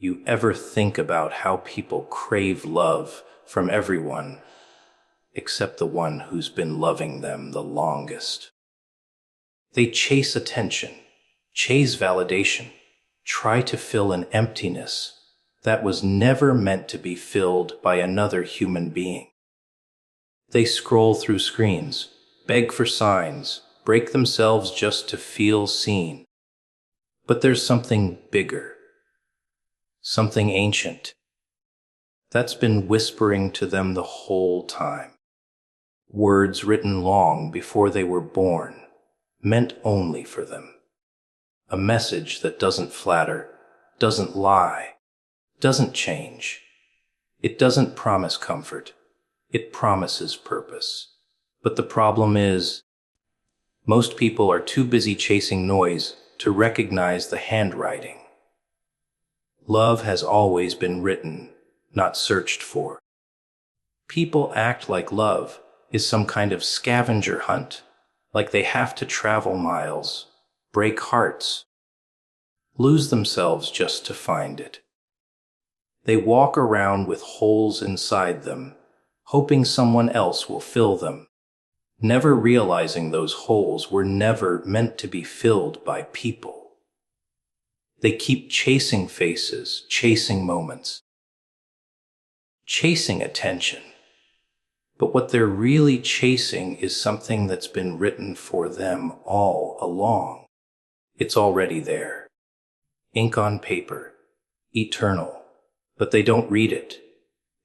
You ever think about how people crave love from everyone except the one who's been loving them the longest? They chase attention, chase validation, try to fill an emptiness that was never meant to be filled by another human being. They scroll through screens, beg for signs, break themselves just to feel seen. But there's something bigger, something ancient, that's been whispering to them the whole time. Words written long before they were born, meant only for them. A message that doesn't flatter, doesn't lie, doesn't change. It doesn't promise comfort. It promises purpose. But the problem is, most people are too busy chasing noise to recognize the handwriting. Love has always been written, not searched for. People act like love is some kind of scavenger hunt, like they have to travel miles, break hearts, lose themselves just to find it. They walk around with holes inside them, hoping someone else will fill them, never realizing those holes were never meant to be filled by people. They keep chasing faces, chasing moments, chasing attention. But what they're really chasing is something that's been written for them all along. It's already there. Ink on paper, eternal. But they don't read it.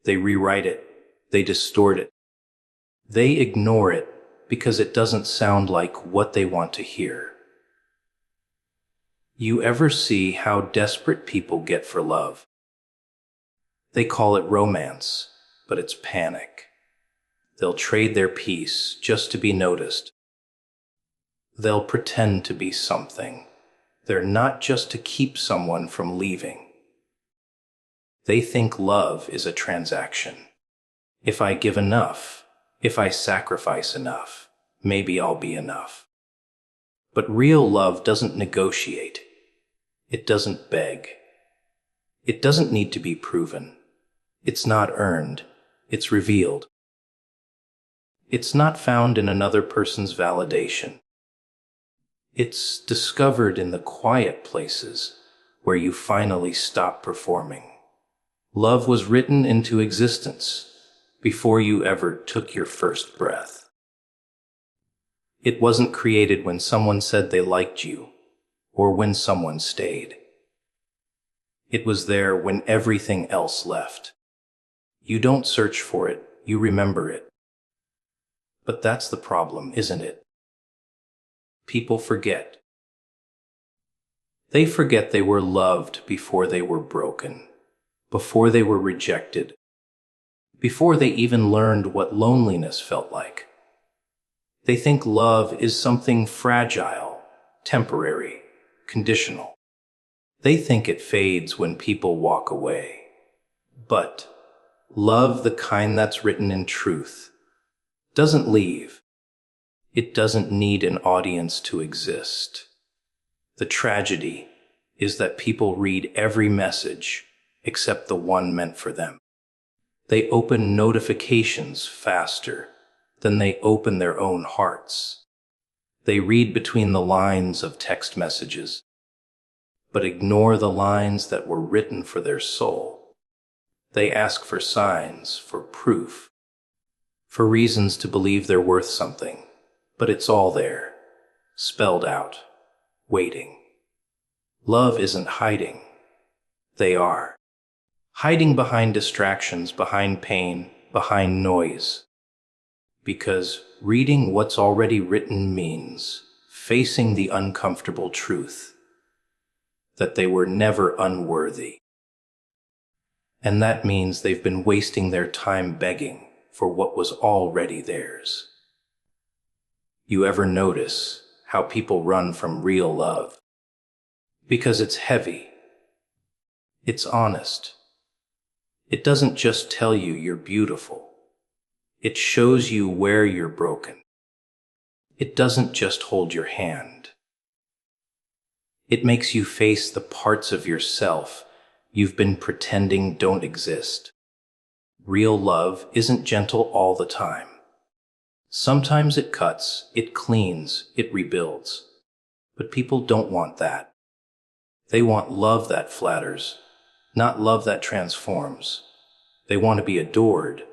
They rewrite it. They distort it. They ignore it because it doesn't sound like what they want to hear. You ever see how desperate people get for love? They call it romance, but it's panic. They'll trade their peace just to be noticed. They'll pretend to be something. They're not just to keep someone from leaving. They think love is a transaction. If I give enough, if I sacrifice enough, maybe I'll be enough. But real love doesn't negotiate. It doesn't beg. It doesn't need to be proven. It's not earned. It's revealed. It's not found in another person's validation. It's discovered in the quiet places where you finally stop performing. Love was written into existence before you ever took your first breath. It wasn't created when someone said they liked you or when someone stayed. It was there when everything else left. You don't search for it, you remember it. But that's the problem, isn't it? People forget. They forget they were loved before they were broken, before they were rejected, before they even learned what loneliness felt like. They think love is something fragile, temporary, conditional. They think it fades when people walk away. But love, the kind that's written in truth, doesn't leave. It doesn't need an audience to exist. The tragedy is that people read every message except the one meant for them. They open notifications faster than they open their own hearts. They read between the lines of text messages, but ignore the lines that were written for their soul. They ask for signs, for proof, for reasons to believe they're worth something, but it's all there, spelled out, waiting. Love isn't hiding. They are. Hiding behind distractions, behind pain, behind noise. Because reading what's already written means facing the uncomfortable truth that they were never unworthy. And that means they've been wasting their time begging for what was already theirs. You ever notice how people run from real love? Because it's heavy. It's honest. It doesn't just tell you you're beautiful. It shows you where you're broken. It doesn't just hold your hand. It makes you face the parts of yourself you've been pretending don't exist. Real love isn't gentle all the time. Sometimes it cuts, it cleans, it rebuilds. But people don't want that. They want love that flatters, not love that transforms. They want to be adored,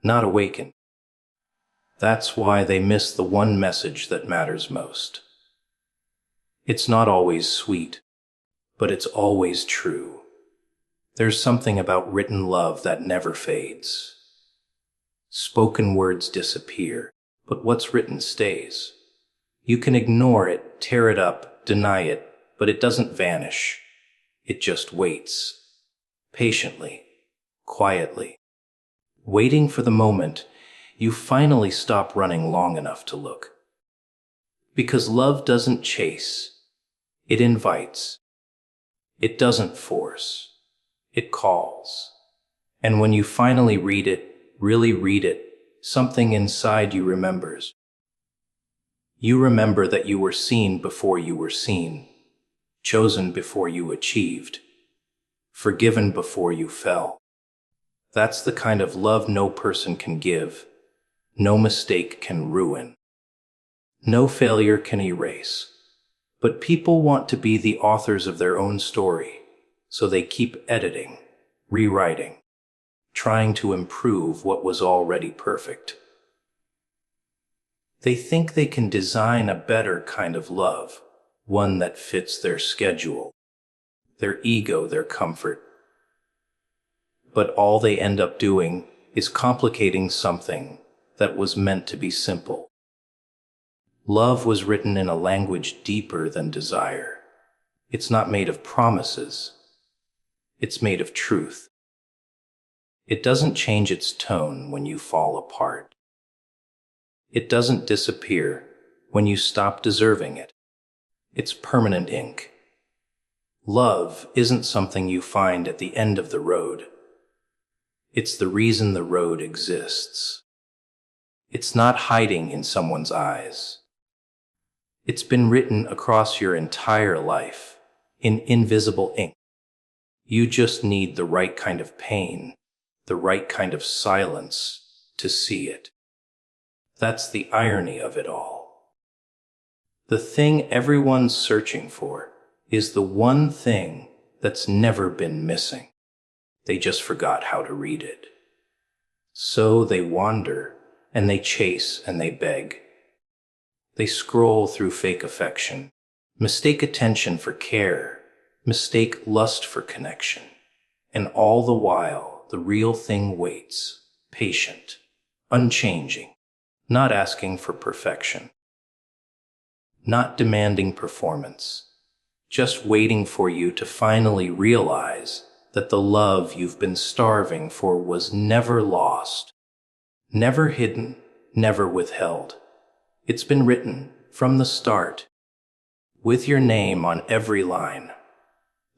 not awakened. That's why they miss the one message that matters most. It's not always sweet, but it's always true. There's something about written love that never fades. Spoken words disappear, but what's written stays. You can ignore it, tear it up, deny it, but it doesn't vanish. It just waits. Patiently, quietly. Waiting for the moment you finally stop running long enough to look. Because love doesn't chase. It invites. It doesn't force. It calls. And when you finally read it, really read it, something inside you remembers. You remember that you were seen before you were seen, chosen before you achieved, forgiven before you fell. That's the kind of love no person can give, no mistake can ruin, no failure can erase. But people want to be the authors of their own story, so they keep editing, rewriting, trying to improve what was already perfect. They think they can design a better kind of love, one that fits their schedule, their ego, their comfort. But all they end up doing is complicating something that was meant to be simple. Love was written in a language deeper than desire. It's not made of promises. It's made of truth. It doesn't change its tone when you fall apart. It doesn't disappear when you stop deserving it. It's permanent ink. Love isn't something you find at the end of the road. It's the reason the road exists. It's not hiding in someone's eyes. It's been written across your entire life in invisible ink. You just need the right kind of pain, the right kind of silence to see it. That's the irony of it all. The thing everyone's searching for is the one thing that's never been missing. They just forgot how to read it. So they wander, and they chase, and they beg. They scroll through fake affection, mistake attention for care, mistake lust for connection. And all the while, the real thing waits, patient, unchanging, not asking for perfection, not demanding performance, just waiting for you to finally realize that the love you've been starving for was never lost, never hidden, never withheld. It's been written from the start, with your name on every line.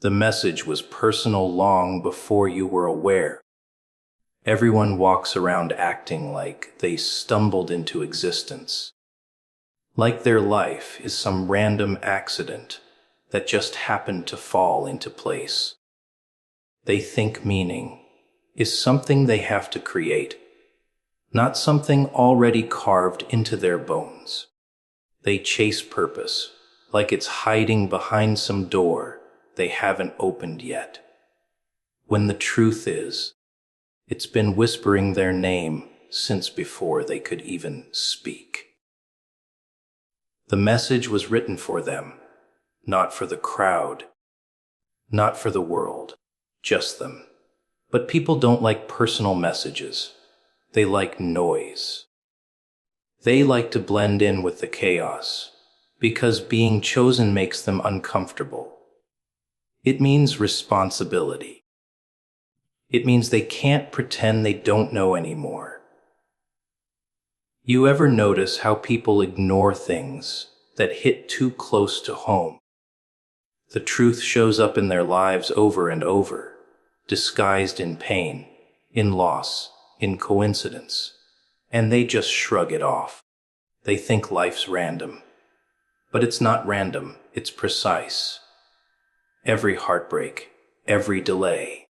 The message was personal long before you were aware. Everyone walks around acting like they stumbled into existence, like their life is some random accident that just happened to fall into place. They think meaning is something they have to create, not something already carved into their bones. They chase purpose like it's hiding behind some door they haven't opened yet, when the truth is, it's been whispering their name since before they could even speak. The message was written for them, not for the crowd, not for the world, just them. But people don't like personal messages. They like noise. They like to blend in with the chaos, because being chosen makes them uncomfortable. It means responsibility. It means they can't pretend they don't know anymore. You ever notice how people ignore things that hit too close to home? The truth shows up in their lives over and over, disguised in pain, in loss, in coincidence, and they just shrug it off. They think life's random. But it's not random, it's precise. Every heartbreak, every delay,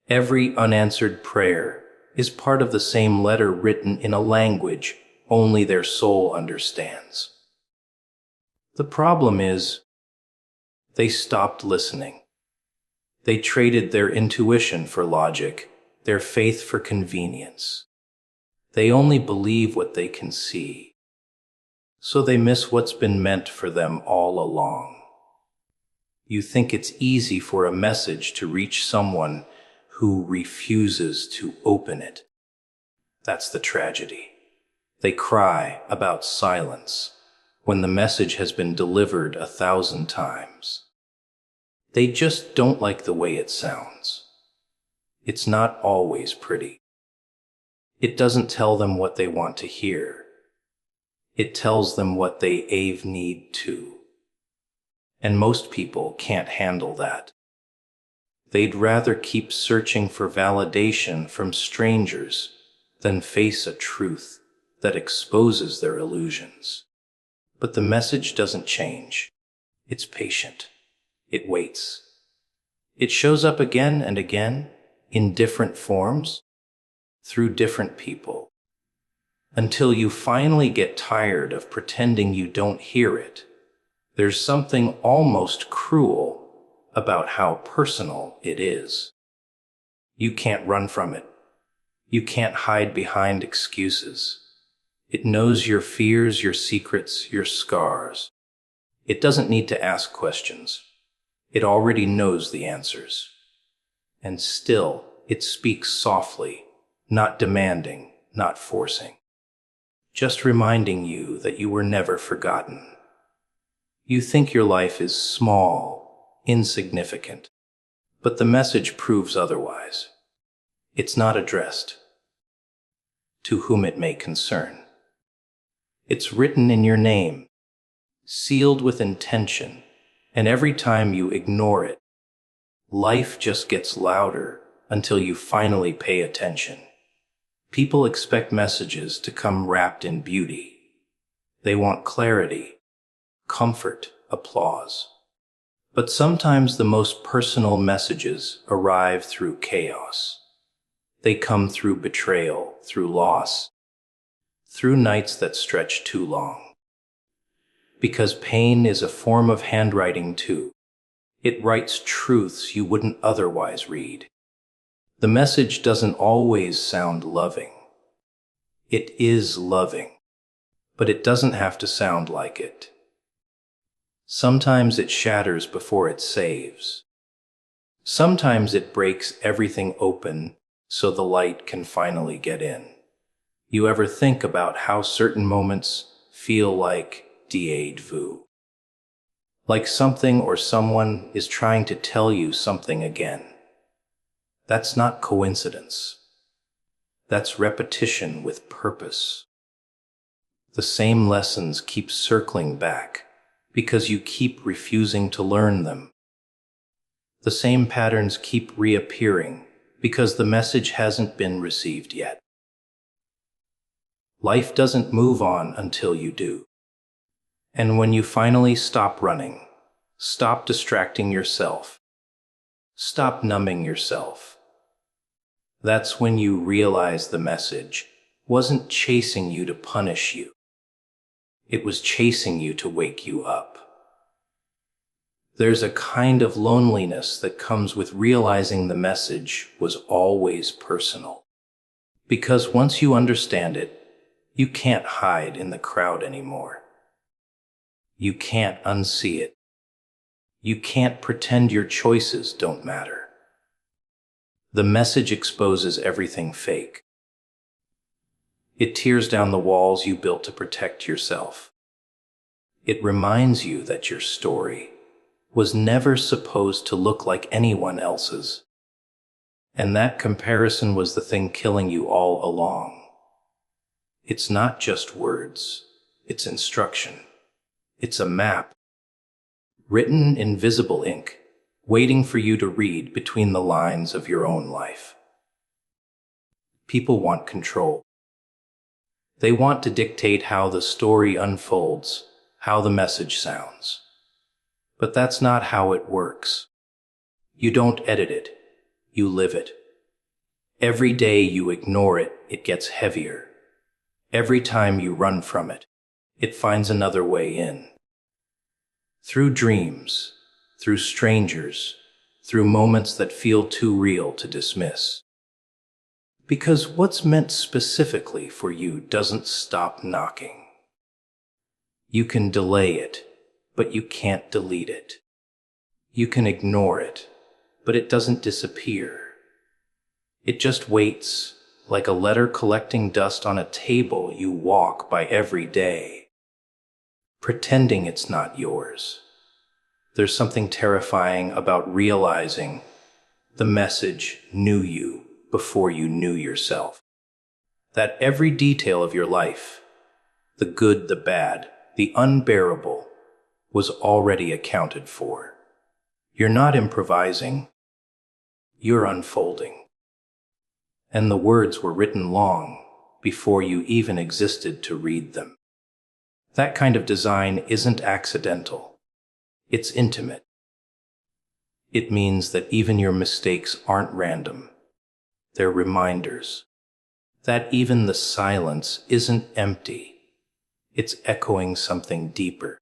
every unanswered prayer is part of the same letter written in a language only their soul understands. The problem is, they stopped listening. They traded their intuition for logic, their faith for convenience. They only believe what they can see, so they miss what's been meant for them all along. You think it's easy for a message to reach someone who refuses to open it. That's the tragedy. They cry about silence when the message has been delivered 1,000 times. They just don't like the way it sounds. It's not always pretty. It doesn't tell them what they want to hear. It tells them what they need to. And most people can't handle that. They'd rather keep searching for validation from strangers than face a truth that exposes their illusions. But the message doesn't change. It's patient. It waits. It shows up again and again in different forms, through different people, until you finally get tired of pretending you don't hear it. There's something almost cruel about how personal it is. You can't run from it. You can't hide behind excuses. It knows your fears, your secrets, your scars. It doesn't need to ask questions. It already knows the answers. And still, it speaks softly, not demanding, not forcing. Just reminding you that you were never forgotten. You think your life is small, insignificant, but the message proves otherwise. It's not addressed to whom it may concern. It's written in your name, sealed with intention, and every time you ignore it, life just gets louder until you finally pay attention. People expect messages to come wrapped in beauty. They want clarity, comfort, applause. But sometimes the most personal messages arrive through chaos. They come through betrayal, through loss, through nights that stretch too long. Because pain is a form of handwriting too. It writes truths you wouldn't otherwise read. The message doesn't always sound loving. It is loving, but it doesn't have to sound like it. Sometimes it shatters before it saves. Sometimes it breaks everything open so the light can finally get in. You ever think about how certain moments feel like déjà vu? Like something or someone is trying to tell you something again. That's not coincidence. That's repetition with purpose. The same lessons keep circling back because you keep refusing to learn them. The same patterns keep reappearing because the message hasn't been received yet. Life doesn't move on until you do. And when you finally stop running, stop distracting yourself, stop numbing yourself, that's when you realize the message wasn't chasing you to punish you. It was chasing you to wake you up. There's a kind of loneliness that comes with realizing the message was always personal. Because once you understand it, you can't hide in the crowd anymore. You can't unsee it. You can't pretend your choices don't matter. The message exposes everything fake. It tears down the walls you built to protect yourself. It reminds you that your story was never supposed to look like anyone else's. And that comparison was the thing killing you all along. It's not just words, it's instruction. It's a map, written in visible ink, waiting for you to read between the lines of your own life. People want control. They want to dictate how the story unfolds, how the message sounds. But that's not how it works. You don't edit it, you live it. Every day you ignore it, it gets heavier. Every time you run from it, it finds another way in. Through dreams, through strangers, through moments that feel too real to dismiss. Because what's meant specifically for you doesn't stop knocking. You can delay it, but you can't delete it. You can ignore it, but it doesn't disappear. It just waits, like a letter collecting dust on a table you walk by every day, pretending it's not yours. There's something terrifying about realizing the message knew you before you knew yourself. That every detail of your life, the good, the bad, the unbearable, was already accounted for. You're not improvising, you're unfolding. And the words were written long before you even existed to read them. That kind of design isn't accidental. It's intimate. It means that even your mistakes aren't random. They're reminders. That even the silence isn't empty. It's echoing something deeper.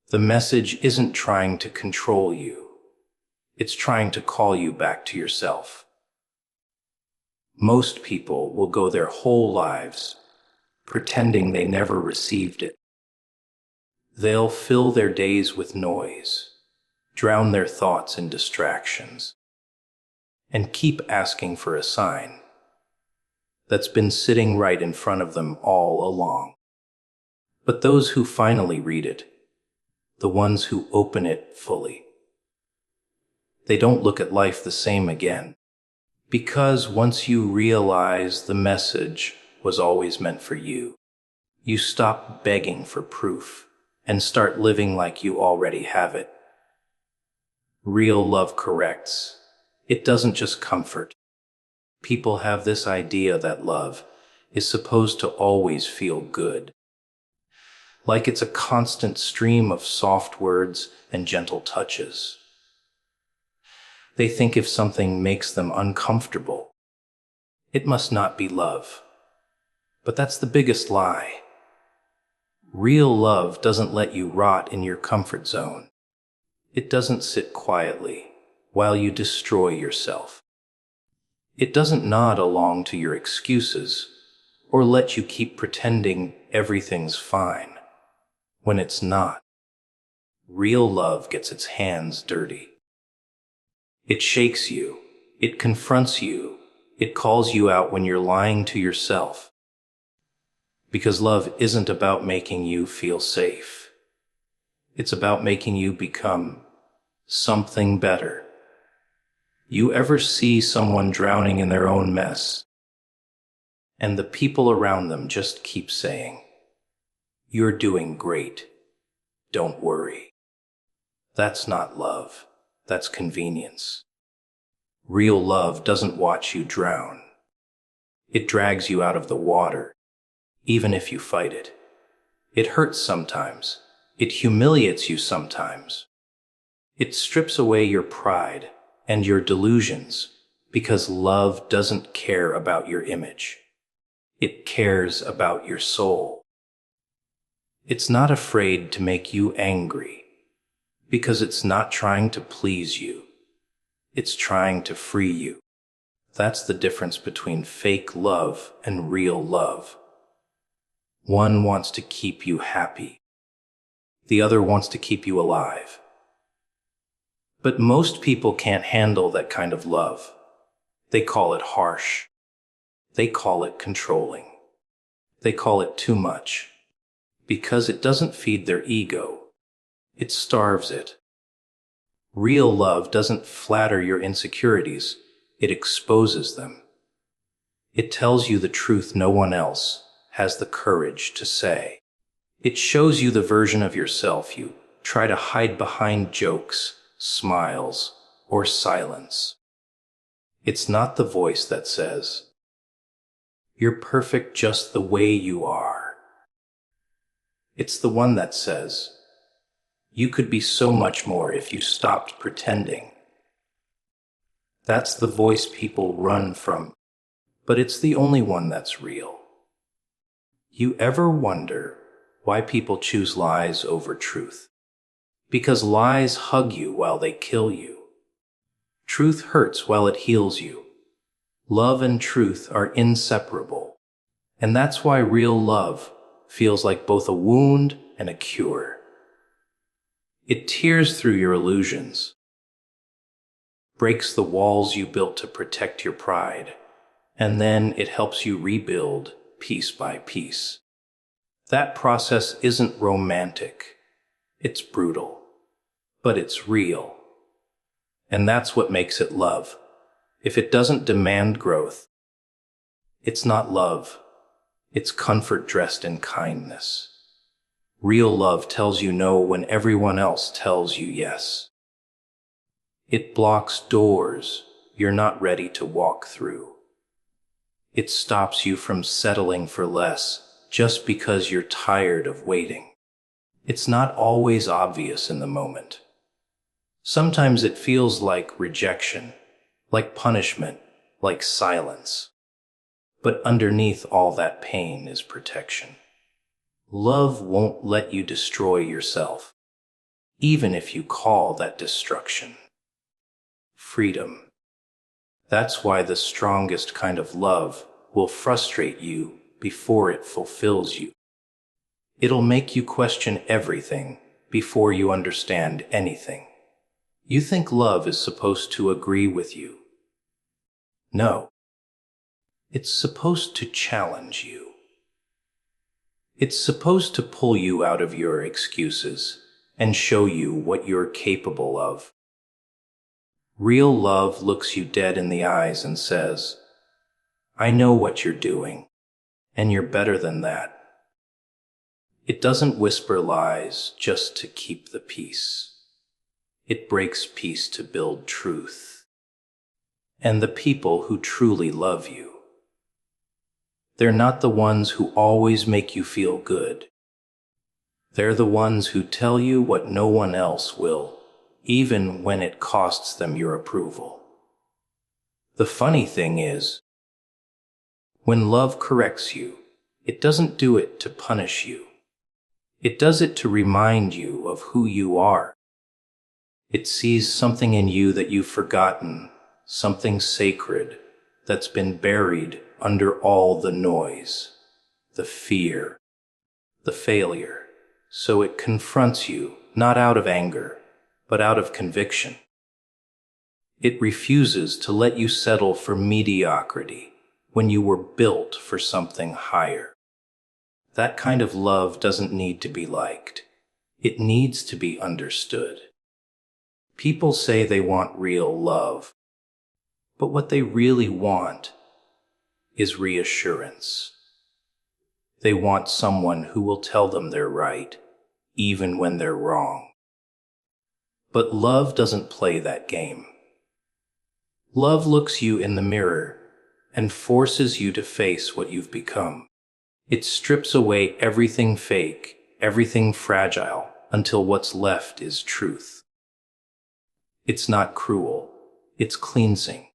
The message isn't trying to control you. It's trying to call you back to yourself. Most people will go their whole lives pretending they never received it. They'll fill their days with noise, drown their thoughts in distractions, and keep asking for a sign that's been sitting right in front of them all along. But those who finally read it, the ones who open it fully, they don't look at life the same again. Because once you realize the message was always meant for you, you stop begging for proof and start living like you already have it. Real love corrects. It doesn't just comfort. People have this idea that love is supposed to always feel good. Like it's a constant stream of soft words and gentle touches. They think if something makes them uncomfortable, it must not be love. But that's the biggest lie. Real love doesn't let you rot in your comfort zone. It doesn't sit quietly while you destroy yourself. It doesn't nod along to your excuses or let you keep pretending everything's fine when it's not. Real love gets its hands dirty. It shakes you. It confronts you. It calls you out when you're lying to yourself. Because love isn't about making you feel safe. It's about making you become something better. You ever see someone drowning in their own mess, and the people around them just keep saying, "You're doing great. Don't worry." That's not love. That's convenience. Real love doesn't watch you drown. It drags you out of the water, even if you fight it. It hurts sometimes. It humiliates you sometimes. It strips away your pride and your delusions, because love doesn't care about your image. It cares about your soul. It's not afraid to make you angry, because it's not trying to please you. It's trying to free you. That's the difference between fake love and real love. One wants to keep you happy. The other wants to keep you alive. But most people can't handle that kind of love. They call it harsh. They call it controlling. They call it too much. Because it doesn't feed their ego. It starves it. Real love doesn't flatter your insecurities. It exposes them. It tells you the truth no one else has the courage to say. It shows you the version of yourself you try to hide behind jokes, smiles, or silence. It's not the voice that says, "You're perfect just the way you are." It's the one that says, "You could be so much more if you stopped pretending." That's the voice people run from, but it's the only one that's real. You ever wonder why people choose lies over truth? Because lies hug you while they kill you. Truth hurts while it heals you. Love and truth are inseparable. And that's why real love feels like both a wound and a cure. It tears through your illusions, breaks the walls you built to protect your pride, and then it helps you rebuild piece by piece. That process isn't romantic. It's brutal, but it's real. And that's what makes it love. If it doesn't demand growth, it's not love. It's comfort dressed in kindness. Real love tells you no when everyone else tells you yes. It blocks doors you're not ready to walk through. It stops you from settling for less just because you're tired of waiting. It's not always obvious in the moment. Sometimes it feels like rejection, like punishment, like silence. But underneath all that pain is protection. Love won't let you destroy yourself, even if you call that destruction freedom. That's why the strongest kind of love will frustrate you before it fulfills you. It'll make you question everything before you understand anything. You think love is supposed to agree with you. No. It's supposed to challenge you. It's supposed to pull you out of your excuses and show you what you're capable of. Real love looks you dead in the eyes and says, I know what you're doing, and you're better than that. It doesn't whisper lies just to keep the peace. It breaks peace to build truth. And the people who truly love you, they're not the ones who always make you feel good. They're the ones who tell you what no one else will, even when it costs them your approval. The funny thing is, when love corrects you, it doesn't do it to punish you. It does it to remind you of who you are. It sees something in you that you've forgotten, something sacred that's been buried under all the noise, the fear, the failure. So it confronts you, not out of anger, but out of conviction. It refuses to let you settle for mediocrity when you were built for something higher. That kind of love doesn't need to be liked. It needs to be understood. People say they want real love, but what they really want is reassurance. They want someone who will tell them they're right, even when they're wrong. But love doesn't play that game. Love looks you in the mirror and forces you to face what you've become. It strips away everything fake, everything fragile, until what's left is truth. It's not cruel, it's cleansing.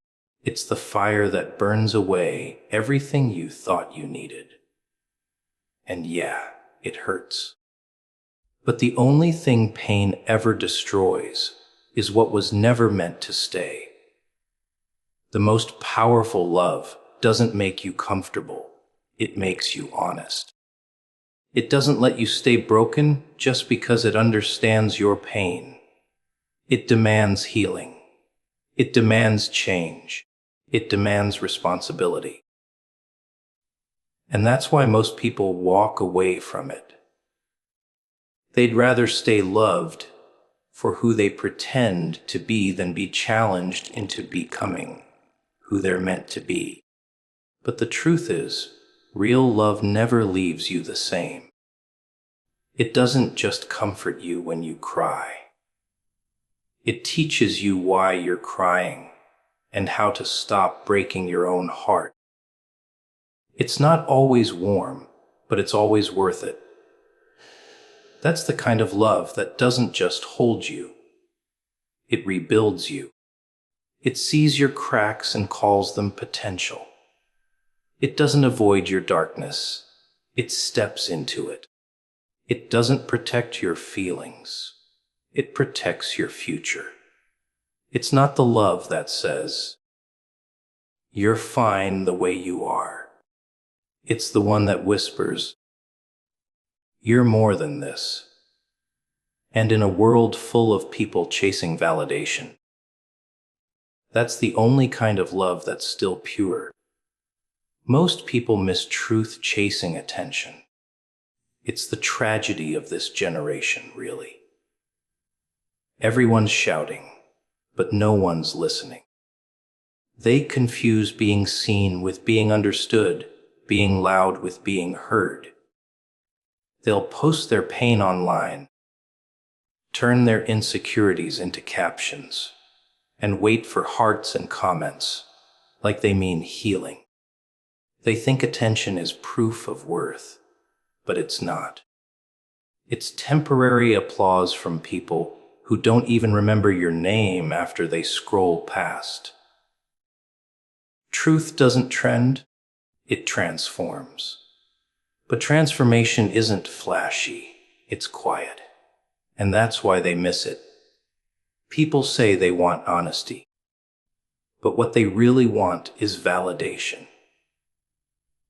It's the fire that burns away everything you thought you needed. And yeah, it hurts. But the only thing pain ever destroys is what was never meant to stay. The most powerful love doesn't make you comfortable. It makes you honest. It doesn't let you stay broken just because it understands your pain. It demands healing. It demands change. It demands responsibility. And that's why most people walk away from it. They'd rather stay loved for who they pretend to be than be challenged into becoming who they're meant to be. But the truth is, real love never leaves you the same. It doesn't just comfort you when you cry. It teaches you why you're crying and how to stop breaking your own heart. It's not always warm, but it's always worth it. That's the kind of love that doesn't just hold you. It rebuilds you. It sees your cracks and calls them potential. It doesn't avoid your darkness. It steps into it. It doesn't protect your feelings. It protects your future. It's not the love that says, "You're fine the way you are." It's the one that whispers, "You're more than this." And in a world full of people chasing validation, that's the only kind of love that's still pure. Most people miss truth chasing attention. It's the tragedy of this generation, really. Everyone's shouting, but no one's listening. They confuse being seen with being understood, being loud with being heard. They'll post their pain online, turn their insecurities into captions, and wait for hearts and comments like they mean healing. They think attention is proof of worth, but it's not. It's temporary applause from people who don't even remember your name after they scroll past. Truth doesn't trend, it transforms. But transformation isn't flashy, it's quiet. And that's why they miss it. People say they want honesty, but what they really want is validation.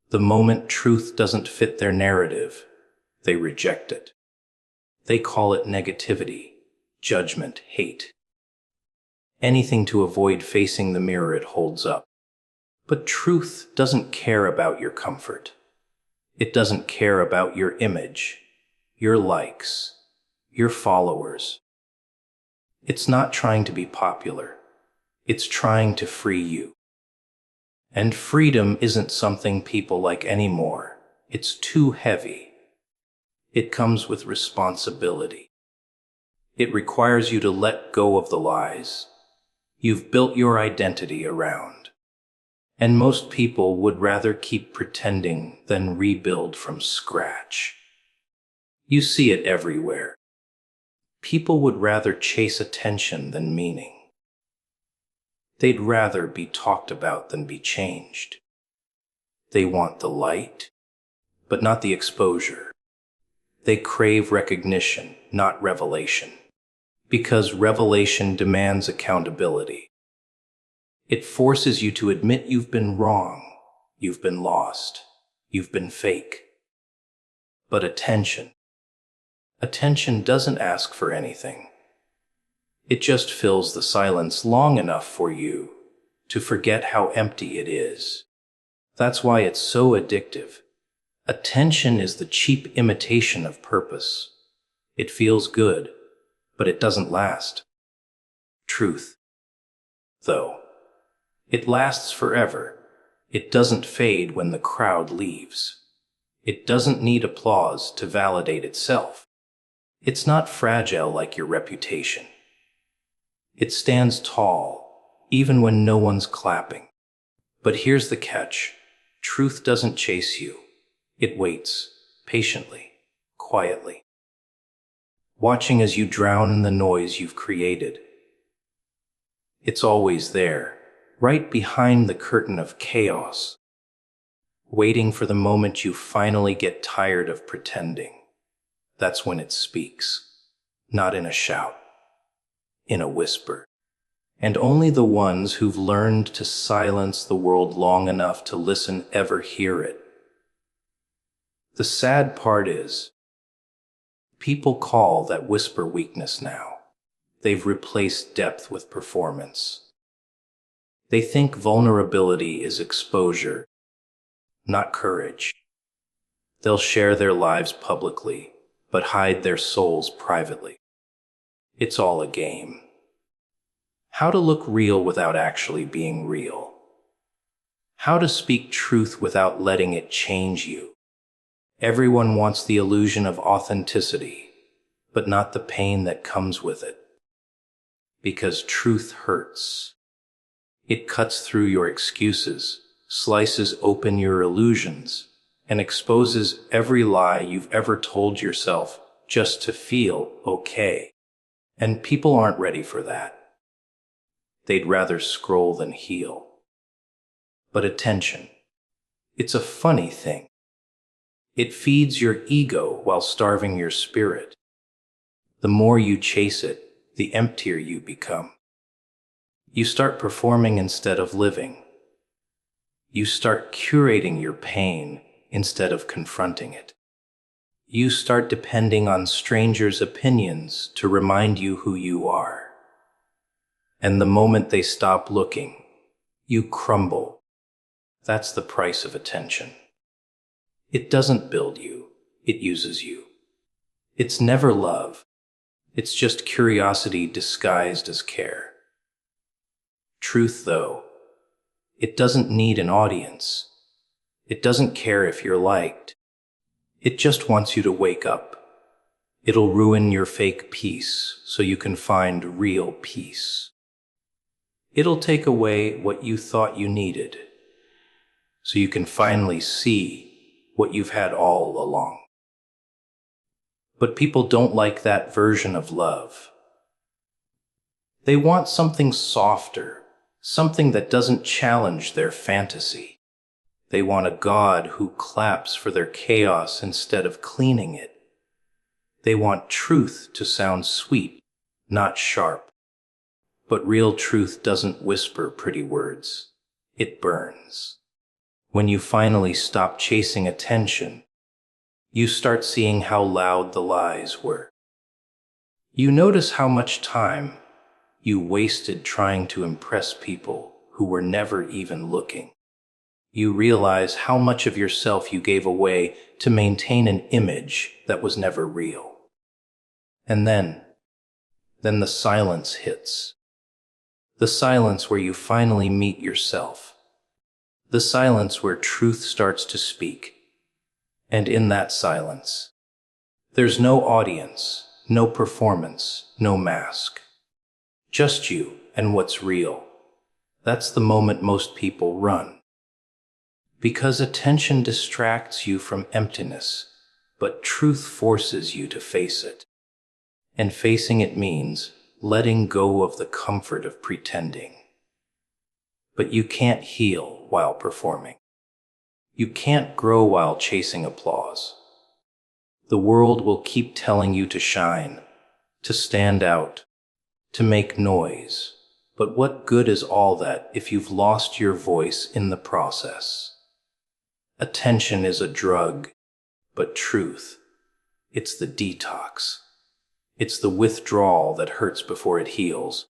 The moment truth doesn't fit their narrative, they reject it. They call it negativity, judgment, hate. Anything to avoid facing the mirror it holds up. But truth doesn't care about your comfort. It doesn't care about your image, your likes, your followers. It's not trying to be popular. It's trying to free you. And freedom isn't something people like anymore. It's too heavy. It comes with responsibility. It requires you to let go of the lies you've built your identity around. And most people would rather keep pretending than rebuild from scratch. You see it everywhere. People would rather chase attention than meaning. They'd rather be talked about than be changed. They want the light, but not the exposure. They crave recognition, not revelation, because revelation demands accountability. It forces you to admit you've been wrong, you've been lost, you've been fake. But attention doesn't ask for anything. It just fills the silence long enough for you to forget how empty it is. That's why it's so addictive. Attention is the cheap imitation of purpose. It feels good, but it doesn't last. Truth, though, it lasts forever. It doesn't fade when the crowd leaves. It doesn't need applause to validate itself. It's not fragile like your reputation. It stands tall, even when no one's clapping. But here's the catch. Truth doesn't chase you. It waits, patiently, quietly, watching as you drown in the noise you've created. It's always there, right behind the curtain of chaos, waiting for the moment you finally get tired of pretending. That's when it speaks, not in a shout, in a whisper. And only the ones who've learned to silence the world long enough to listen ever hear it. The sad part is, people call that whisper weakness now. They've replaced depth with performance. They think vulnerability is exposure, not courage. They'll share their lives publicly, but hide their souls privately. It's all a game. How to look real without actually being real. How to speak truth without letting it change you. Everyone wants the illusion of authenticity, but not the pain that comes with it. Because truth hurts. It cuts through your excuses, slices open your illusions, and exposes every lie you've ever told yourself just to feel okay. And people aren't ready for that. They'd rather scroll than heal. But attention, it's a funny thing. It feeds your ego while starving your spirit. The more you chase it, the emptier you become. You start performing instead of living. You start curating your pain instead of confronting it. You start depending on strangers' opinions to remind you who you are. And the moment they stop looking, you crumble. That's the price of attention. It doesn't build you, it uses you. It's never love. It's just curiosity disguised as care. Truth, though, it doesn't need an audience. It doesn't care if you're liked. It just wants you to wake up. It'll ruin your fake peace so you can find real peace. It'll take away what you thought you needed so you can finally see what you've had all along. But people don't like that version of love. They want something softer, something that doesn't challenge their fantasy. They want a God who claps for their chaos instead of cleaning it. They want truth to sound sweet, not sharp. But real truth doesn't whisper pretty words. It burns. When you finally stop chasing attention, you start seeing how loud the lies were. You notice how much time you wasted trying to impress people who were never even looking. You realize how much of yourself you gave away to maintain an image that was never real. And then the silence hits. The silence where you finally meet yourself. The silence where truth starts to speak. And in that silence, there's no audience, no performance, no mask. Just you and what's real. That's the moment most people run. Because attention distracts you from emptiness, but truth forces you to face it. And facing it means letting go of the comfort of pretending. But you can't heal while performing. You can't grow while chasing applause. The world will keep telling you to shine, to stand out, to make noise. But what good is all that if you've lost your voice in the process? Attention is a drug, but truth, it's the detox. It's the withdrawal that hurts before it heals.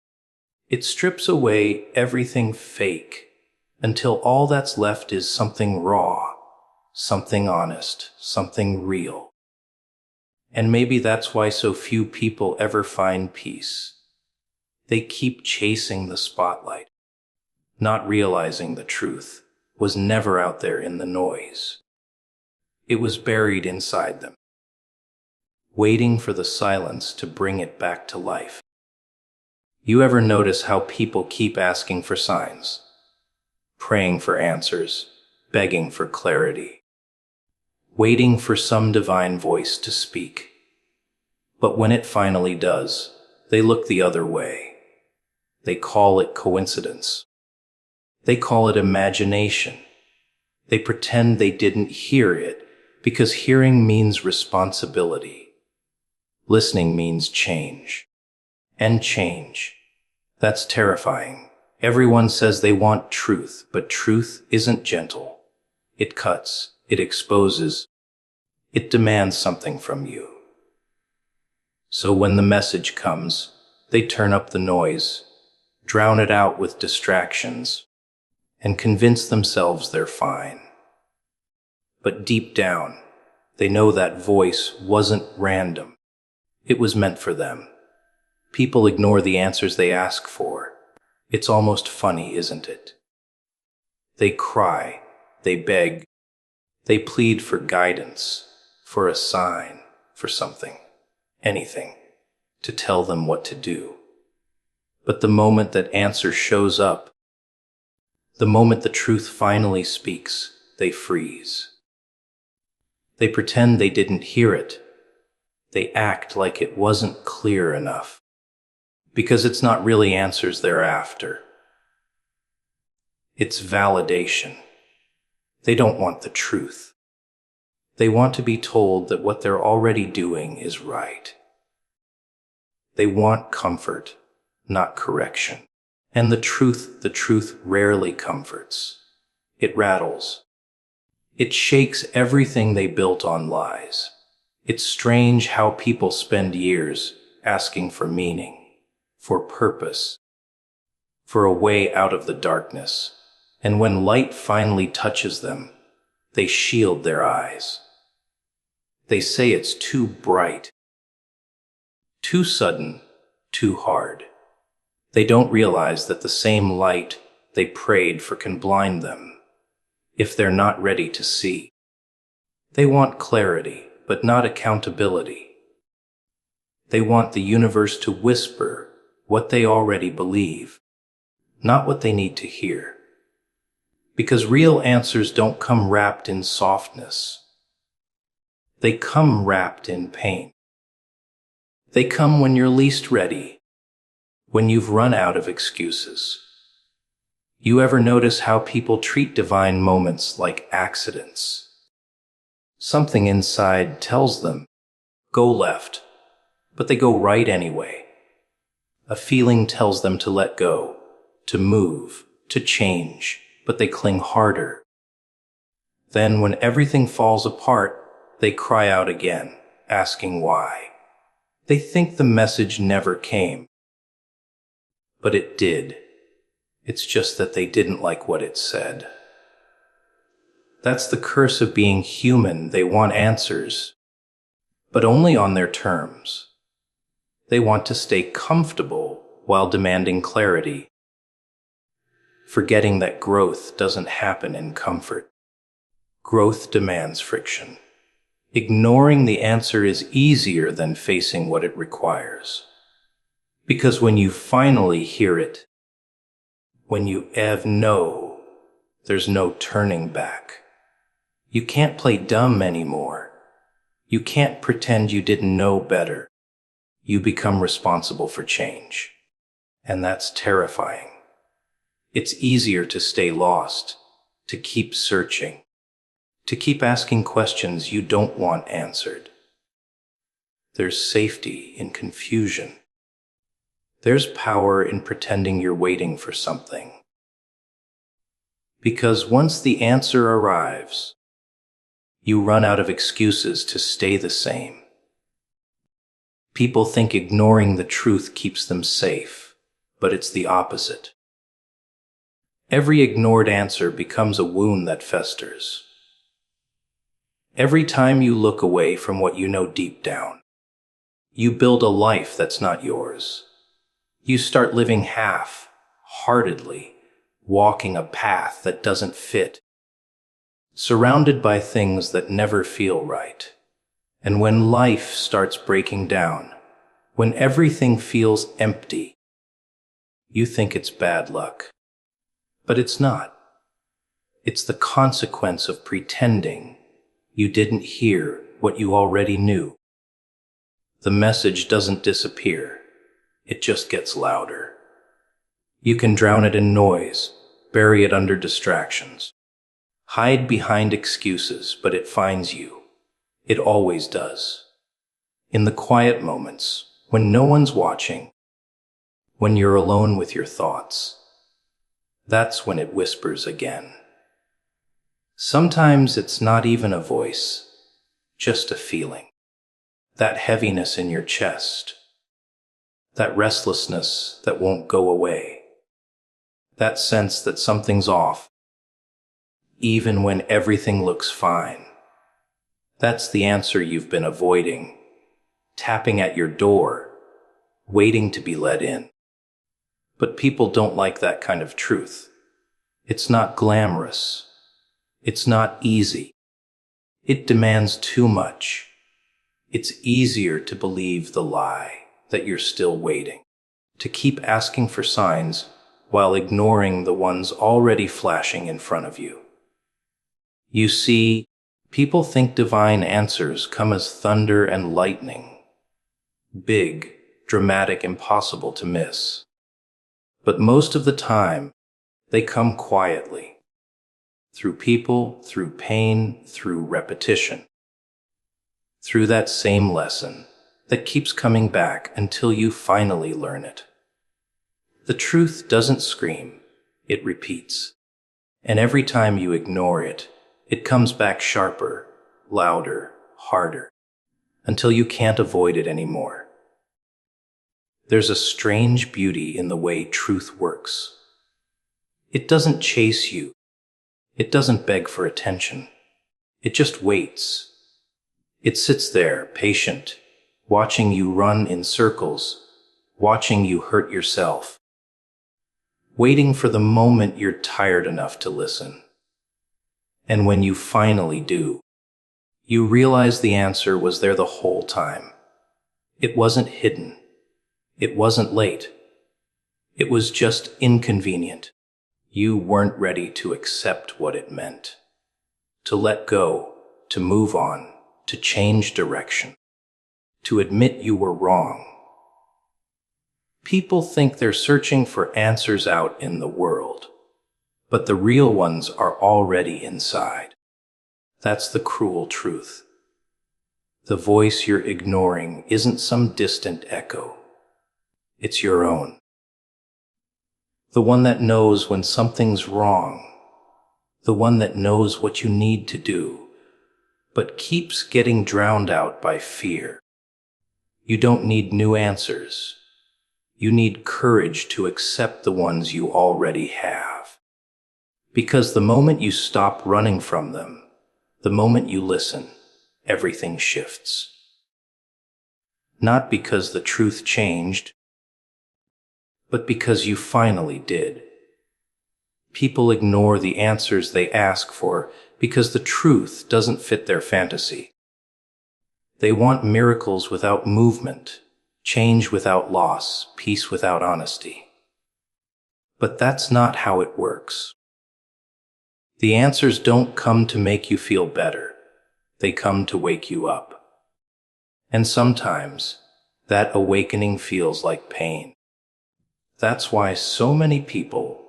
It strips away everything fake until all that's left is something raw, something honest, something real. And maybe that's why so few people ever find peace. They keep chasing the spotlight, not realizing the truth was never out there in the noise. It was buried inside them, waiting for the silence to bring it back to life. You ever notice how people keep asking for signs, praying for answers, begging for clarity, waiting for some divine voice to speak? But when it finally does, they look the other way. They call it coincidence. They call it imagination. They pretend they didn't hear it because hearing means responsibility. Listening means change. And change. That's terrifying. Everyone says they want truth, but truth isn't gentle. It cuts. It exposes. It demands something from you. So when the message comes, they turn up the noise, drown it out with distractions, and convince themselves they're fine. But deep down, they know that voice wasn't random. It was meant for them. People ignore the answers they ask for. It's almost funny, isn't it? They cry, they beg, they plead for guidance, for a sign, for something, anything, to tell them what to do. But the moment that answer shows up, the moment the truth finally speaks, they freeze. They pretend they didn't hear it. They act like it wasn't clear enough. Because it's not really answers they're after. It's validation. They don't want the truth. They want to be told that what they're already doing is right. They want comfort, not correction. And the truth rarely comforts. It rattles. It shakes everything they built on lies. It's strange how people spend years asking for meaning, for purpose, for a way out of the darkness. And when light finally touches them, they shield their eyes. They say it's too bright, too sudden, too hard. They don't realize that the same light they prayed for can blind them if they're not ready to see. They want clarity, but not accountability. They want the universe to whisper what they already believe, not what they need to hear. Because real answers don't come wrapped in softness. They come wrapped in pain. They come when you're least ready, when you've run out of excuses. You ever notice how people treat divine moments like accidents? Something inside tells them, go left, but they go right anyway. A feeling tells them to let go, to move, to change, but they cling harder. Then when everything falls apart, they cry out again, asking why. They think the message never came. But it did. It's just that they didn't like what it said. That's the curse of being human. They want answers, but only on their terms. They want to stay comfortable while demanding clarity, forgetting that growth doesn't happen in comfort. Growth demands friction. Ignoring the answer is easier than facing what it requires. Because when you finally hear it, when you know, there's no turning back. You can't play dumb anymore. You can't pretend you didn't know better. You become responsible for change. And that's terrifying. It's easier to stay lost, to keep searching, to keep asking questions you don't want answered. There's safety in confusion. There's power in pretending you're waiting for something. Because once the answer arrives, you run out of excuses to stay the same. People think ignoring the truth keeps them safe, but it's the opposite. Every ignored answer becomes a wound that festers. Every time you look away from what you know deep down, you build a life that's not yours. You start living half-heartedly, walking a path that doesn't fit, surrounded by things that never feel right. And when life starts breaking down, when everything feels empty, you think it's bad luck. But it's not. It's the consequence of pretending you didn't hear what you already knew. The message doesn't disappear. It just gets louder. You can drown it in noise, bury it under distractions, hide behind excuses, but it finds you. It always does. In the quiet moments, when no one's watching, when you're alone with your thoughts, that's when it whispers again. Sometimes it's not even a voice, just a feeling. That heaviness in your chest, that restlessness that won't go away, that sense that something's off, even when everything looks fine. That's the answer you've been avoiding, tapping at your door, waiting to be let in. But people don't like that kind of truth. It's not glamorous. It's not easy. It demands too much. It's easier to believe the lie that you're still waiting, to keep asking for signs while ignoring the ones already flashing in front of you. You see, people think divine answers come as thunder and lightning, big, dramatic, impossible to miss. But most of the time, They come quietly, through people, through pain, through repetition, through that same lesson that keeps coming back until you finally learn it. The truth doesn't scream, it repeats. And every time you ignore it, it comes back sharper, louder, harder, until you can't avoid it anymore. There's a strange beauty in the way truth works. It doesn't chase you. It doesn't beg for attention. It just waits. It sits there, patient, watching you run in circles, watching you hurt yourself, waiting for the moment you're tired enough to listen. And when you finally do, you realize the answer was there the whole time. It wasn't hidden. It wasn't late. It was just inconvenient. You weren't ready to accept what it meant. To let go, to move on, to change direction, to admit you were wrong. People think they're searching for answers out in the world, but the real ones are already inside. That's the cruel truth. The voice you're ignoring isn't some distant echo. It's your own. The one that knows when something's wrong. The one that knows what you need to do, but keeps getting drowned out by fear. You don't need new answers. You need courage to accept the ones you already have. Because the moment you stop running from them, the moment you listen, everything shifts. Not because the truth changed, but because you finally did. People ignore the answers they ask for because the truth doesn't fit their fantasy. They want miracles without movement, change without loss, peace without honesty. But that's not how it works. The answers don't come to make you feel better. They come to wake you up. And sometimes, that awakening feels like pain. That's why so many people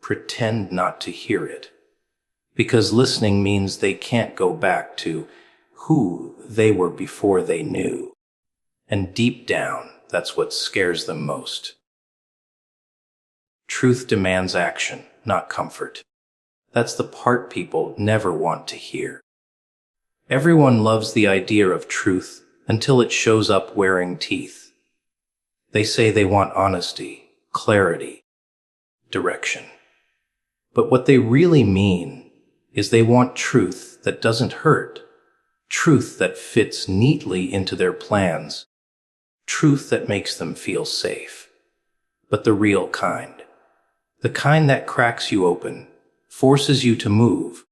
pretend not to hear it. Because listening means they can't go back to who they were before they knew. And deep down, that's what scares them most. Truth demands action, not comfort. That's the part people never want to hear. Everyone loves the idea of truth until it shows up wearing teeth. They say they want honesty, clarity, direction. But what they really mean is they want truth that doesn't hurt, truth that fits neatly into their plans, truth that makes them feel safe. But the real kind, the kind that cracks you open, forces you to move,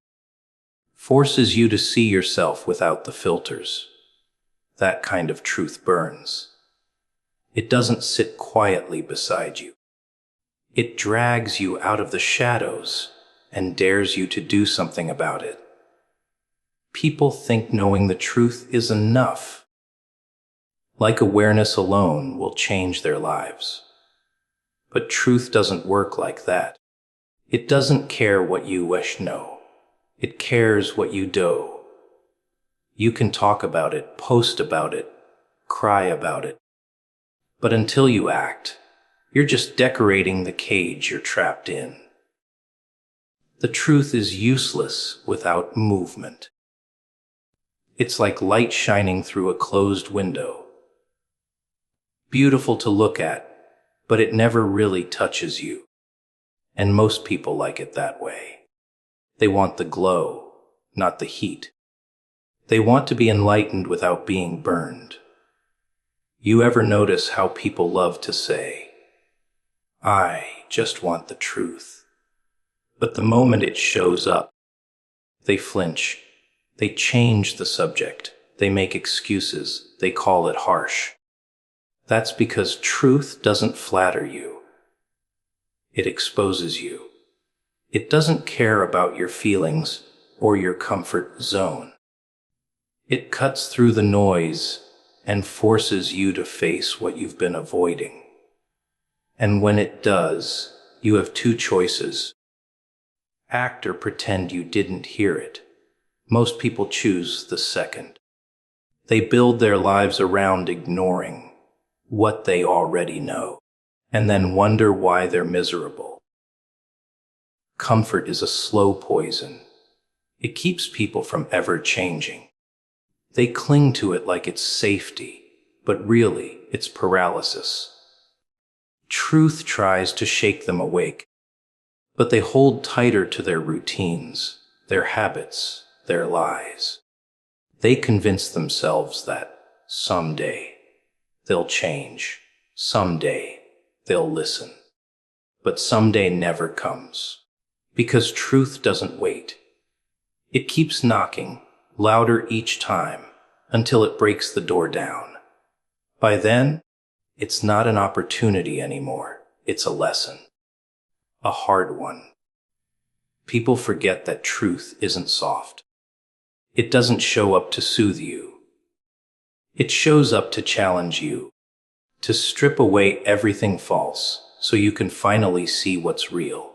forces you to see yourself without the filters. That kind of truth burns. It doesn't sit quietly beside you. It drags you out of the shadows and dares you to do something about it. People think knowing the truth is enough. Like awareness alone will change their lives. But truth doesn't work like that. It doesn't care what you wish know. It cares what you do. You can talk about it, post about it, cry about it. But until you act, you're just decorating the cage you're trapped in. The truth is useless without movement. It's like light shining through a closed window. Beautiful to look at, but it never really touches you. And most people like it that way. They want the glow, not the heat. They want to be enlightened without being burned. You ever notice how people love to say, "I just want the truth." But the moment it shows up, they flinch. They change the subject. They make excuses. They call it harsh. That's because truth doesn't flatter you. It exposes you. It doesn't care about your feelings or your comfort zone. It cuts through the noise and forces you to face what you've been avoiding. And when it does, you have two choices: act or pretend you didn't hear it. Most people choose the second. They build their lives around ignoring what they already know, and then wonder why they're miserable. Comfort is a slow poison. It keeps people from ever changing. They cling to it like it's safety, but really, it's paralysis. Truth tries to shake them awake, but they hold tighter to their routines, their habits, their lies. They convince themselves that someday they'll change, someday they'll listen. But someday never comes, because truth doesn't wait. It keeps knocking, louder each time, until it breaks the door down. By then, it's not an opportunity anymore. It's a lesson. A hard one. People forget that truth isn't soft. It doesn't show up to soothe you. It shows up to challenge you, to strip away everything false so you can finally see what's real.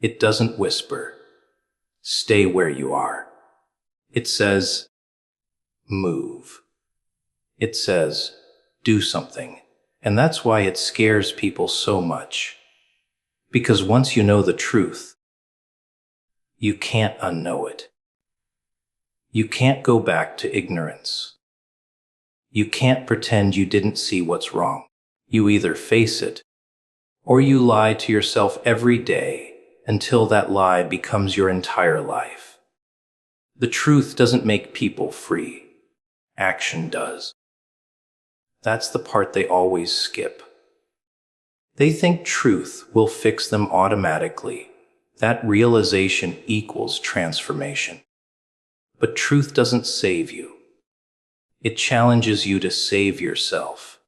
It doesn't whisper, "Stay where you are." It says, "Move." It says, "Do something." And that's why it scares people so much. Because once you know the truth, you can't unknow it. You can't go back to ignorance. You can't pretend you didn't see what's wrong. You either face it, or you lie to yourself every day until that lie becomes your entire life. The truth doesn't make people free. Action does. That's the part they always skip. They think truth will fix them automatically. That realization equals transformation. But truth doesn't save you. It challenges you to save yourself.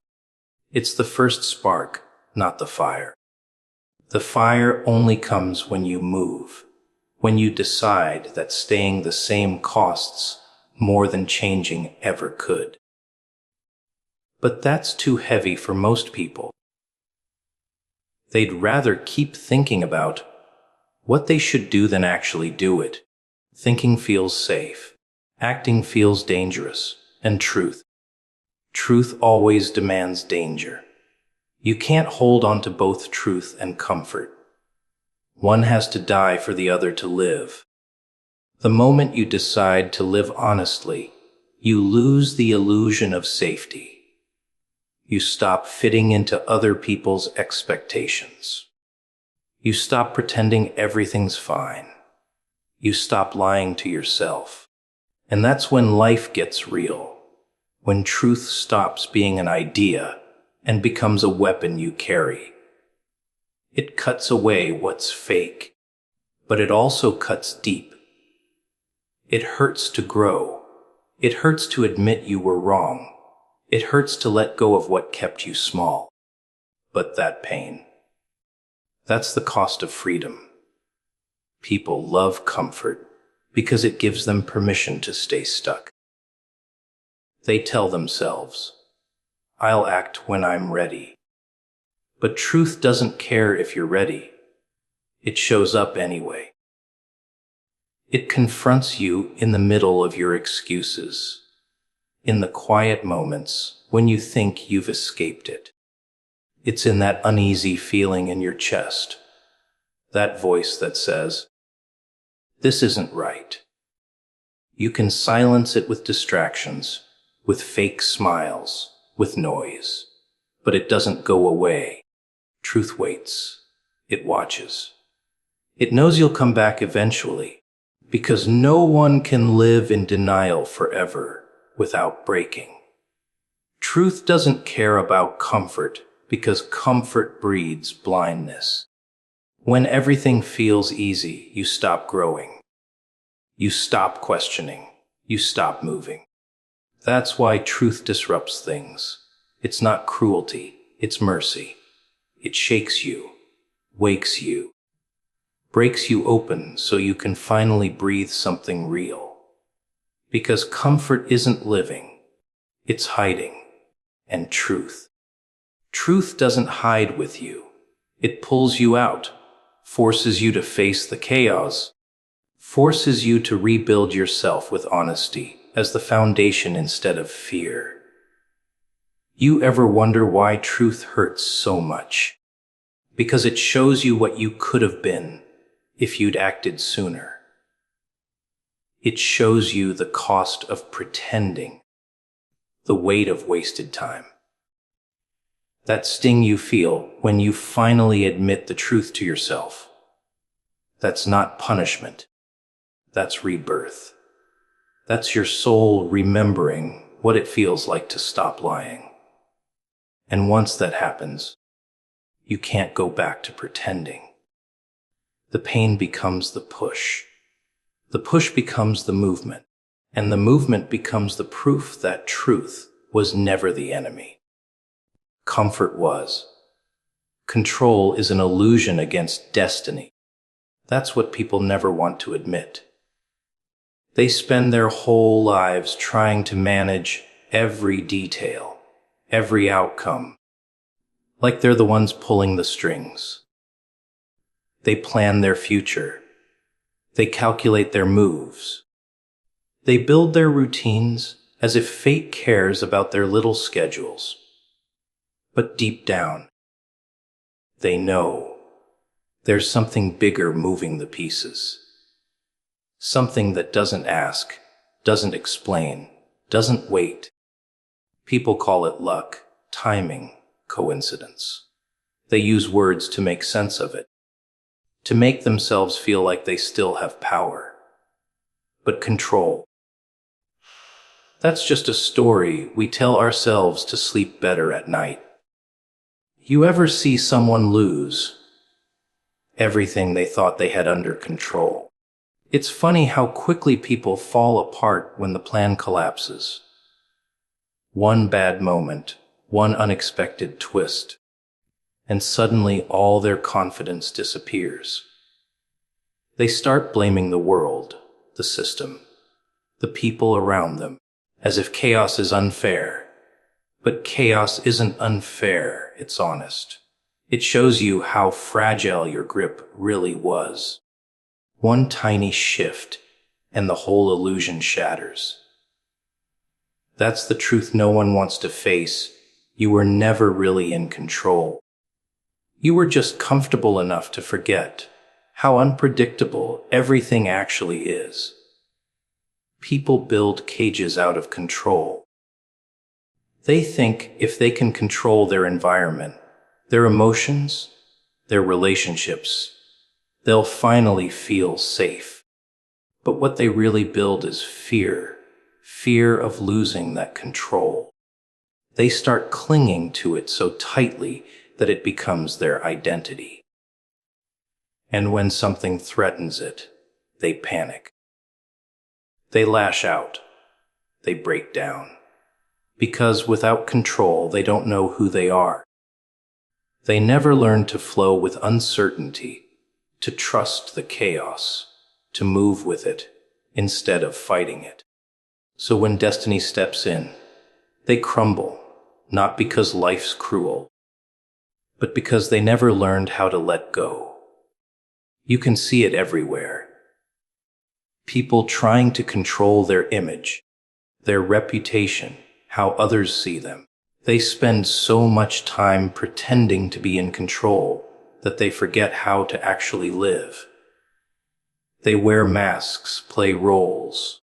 It's the first spark, not the fire. The fire only comes when you move, when you decide that staying the same costs more than changing ever could. But that's too heavy for most people. They'd rather keep thinking about what they should do than actually do it. Thinking feels safe, acting feels dangerous, and truth always demands danger. You can't hold on to both truth and comfort. One has to die for the other to live. The moment you decide to live honestly, you lose the illusion of safety. You stop fitting into other people's expectations. You stop pretending everything's fine. You stop lying to yourself. And that's when life gets real, when truth stops being an idea and becomes a weapon you carry. It cuts away what's fake, but it also cuts deep. It hurts to grow. It hurts to admit you were wrong. It hurts to let go of what kept you small. But that pain, that's the cost of freedom. People love comfort because it gives them permission to stay stuck. They tell themselves, "I'll act when I'm ready." But truth doesn't care if you're ready. It shows up anyway. It confronts you in the middle of your excuses, in the quiet moments when you think you've escaped it. It's in that uneasy feeling in your chest, that voice that says, "This isn't right." You can silence it with distractions, with fake smiles, with noise, but it doesn't go away. Truth waits. It watches. It knows you'll come back eventually, because no one can live in denial forever without breaking. Truth doesn't care about comfort because comfort breeds blindness. When everything feels easy, you stop growing. You stop questioning. You stop moving. That's why truth disrupts things. It's not cruelty, it's mercy. It shakes you, wakes you, breaks you open so you can finally breathe something real. Because comfort isn't living, it's hiding. And truth doesn't hide with you. It pulls you out, forces you to face the chaos, forces you to rebuild yourself with honesty as the foundation instead of fear. You ever wonder why truth hurts so much? Because it shows you what you could have been if you'd acted sooner. It shows you the cost of pretending, the weight of wasted time. That sting you feel when you finally admit the truth to yourself. That's not punishment. That's rebirth. That's your soul remembering what it feels like to stop lying. And once that happens, you can't go back to pretending. The pain becomes the push. The push becomes the movement. And the movement becomes the proof that truth was never the enemy. Comfort was. Control is an illusion against destiny. That's what people never want to admit. They spend their whole lives trying to manage every detail, every outcome, like they're the ones pulling the strings. They plan their future. They calculate their moves. They build their routines as if fate cares about their little schedules. But deep down, they know there's something bigger moving the pieces. Something that doesn't ask, doesn't explain, doesn't wait. People call it luck, timing, coincidence. They use words to make sense of it, to make themselves feel like they still have power. But control, that's just a story we tell ourselves to sleep better at night. You ever see someone lose everything they thought they had under control? It's funny how quickly people fall apart when the plan collapses. One bad moment, one unexpected twist, and suddenly all their confidence disappears. They start blaming the world, the system, the people around them, as if chaos is unfair. But chaos isn't unfair, it's honest. It shows you how fragile your grip really was. One tiny shift, and the whole illusion shatters. That's the truth no one wants to face. You were never really in control. You were just comfortable enough to forget how unpredictable everything actually is. People build cages out of control. They think if they can control their environment, their emotions, their relationships, they'll finally feel safe. But what they really build is fear, fear of losing that control. They start clinging to it so tightly that it becomes their identity. And when something threatens it, they panic. They lash out. They break down. Because without control, they don't know who they are. They never learn to flow with uncertainty, to trust the chaos, to move with it instead of fighting it. So when destiny steps in, they crumble, not because life's cruel, but because they never learned how to let go. You can see it everywhere. People trying to control their image, their reputation, how others see them. They spend so much time pretending to be in control that they forget how to actually live. They wear masks, play roles,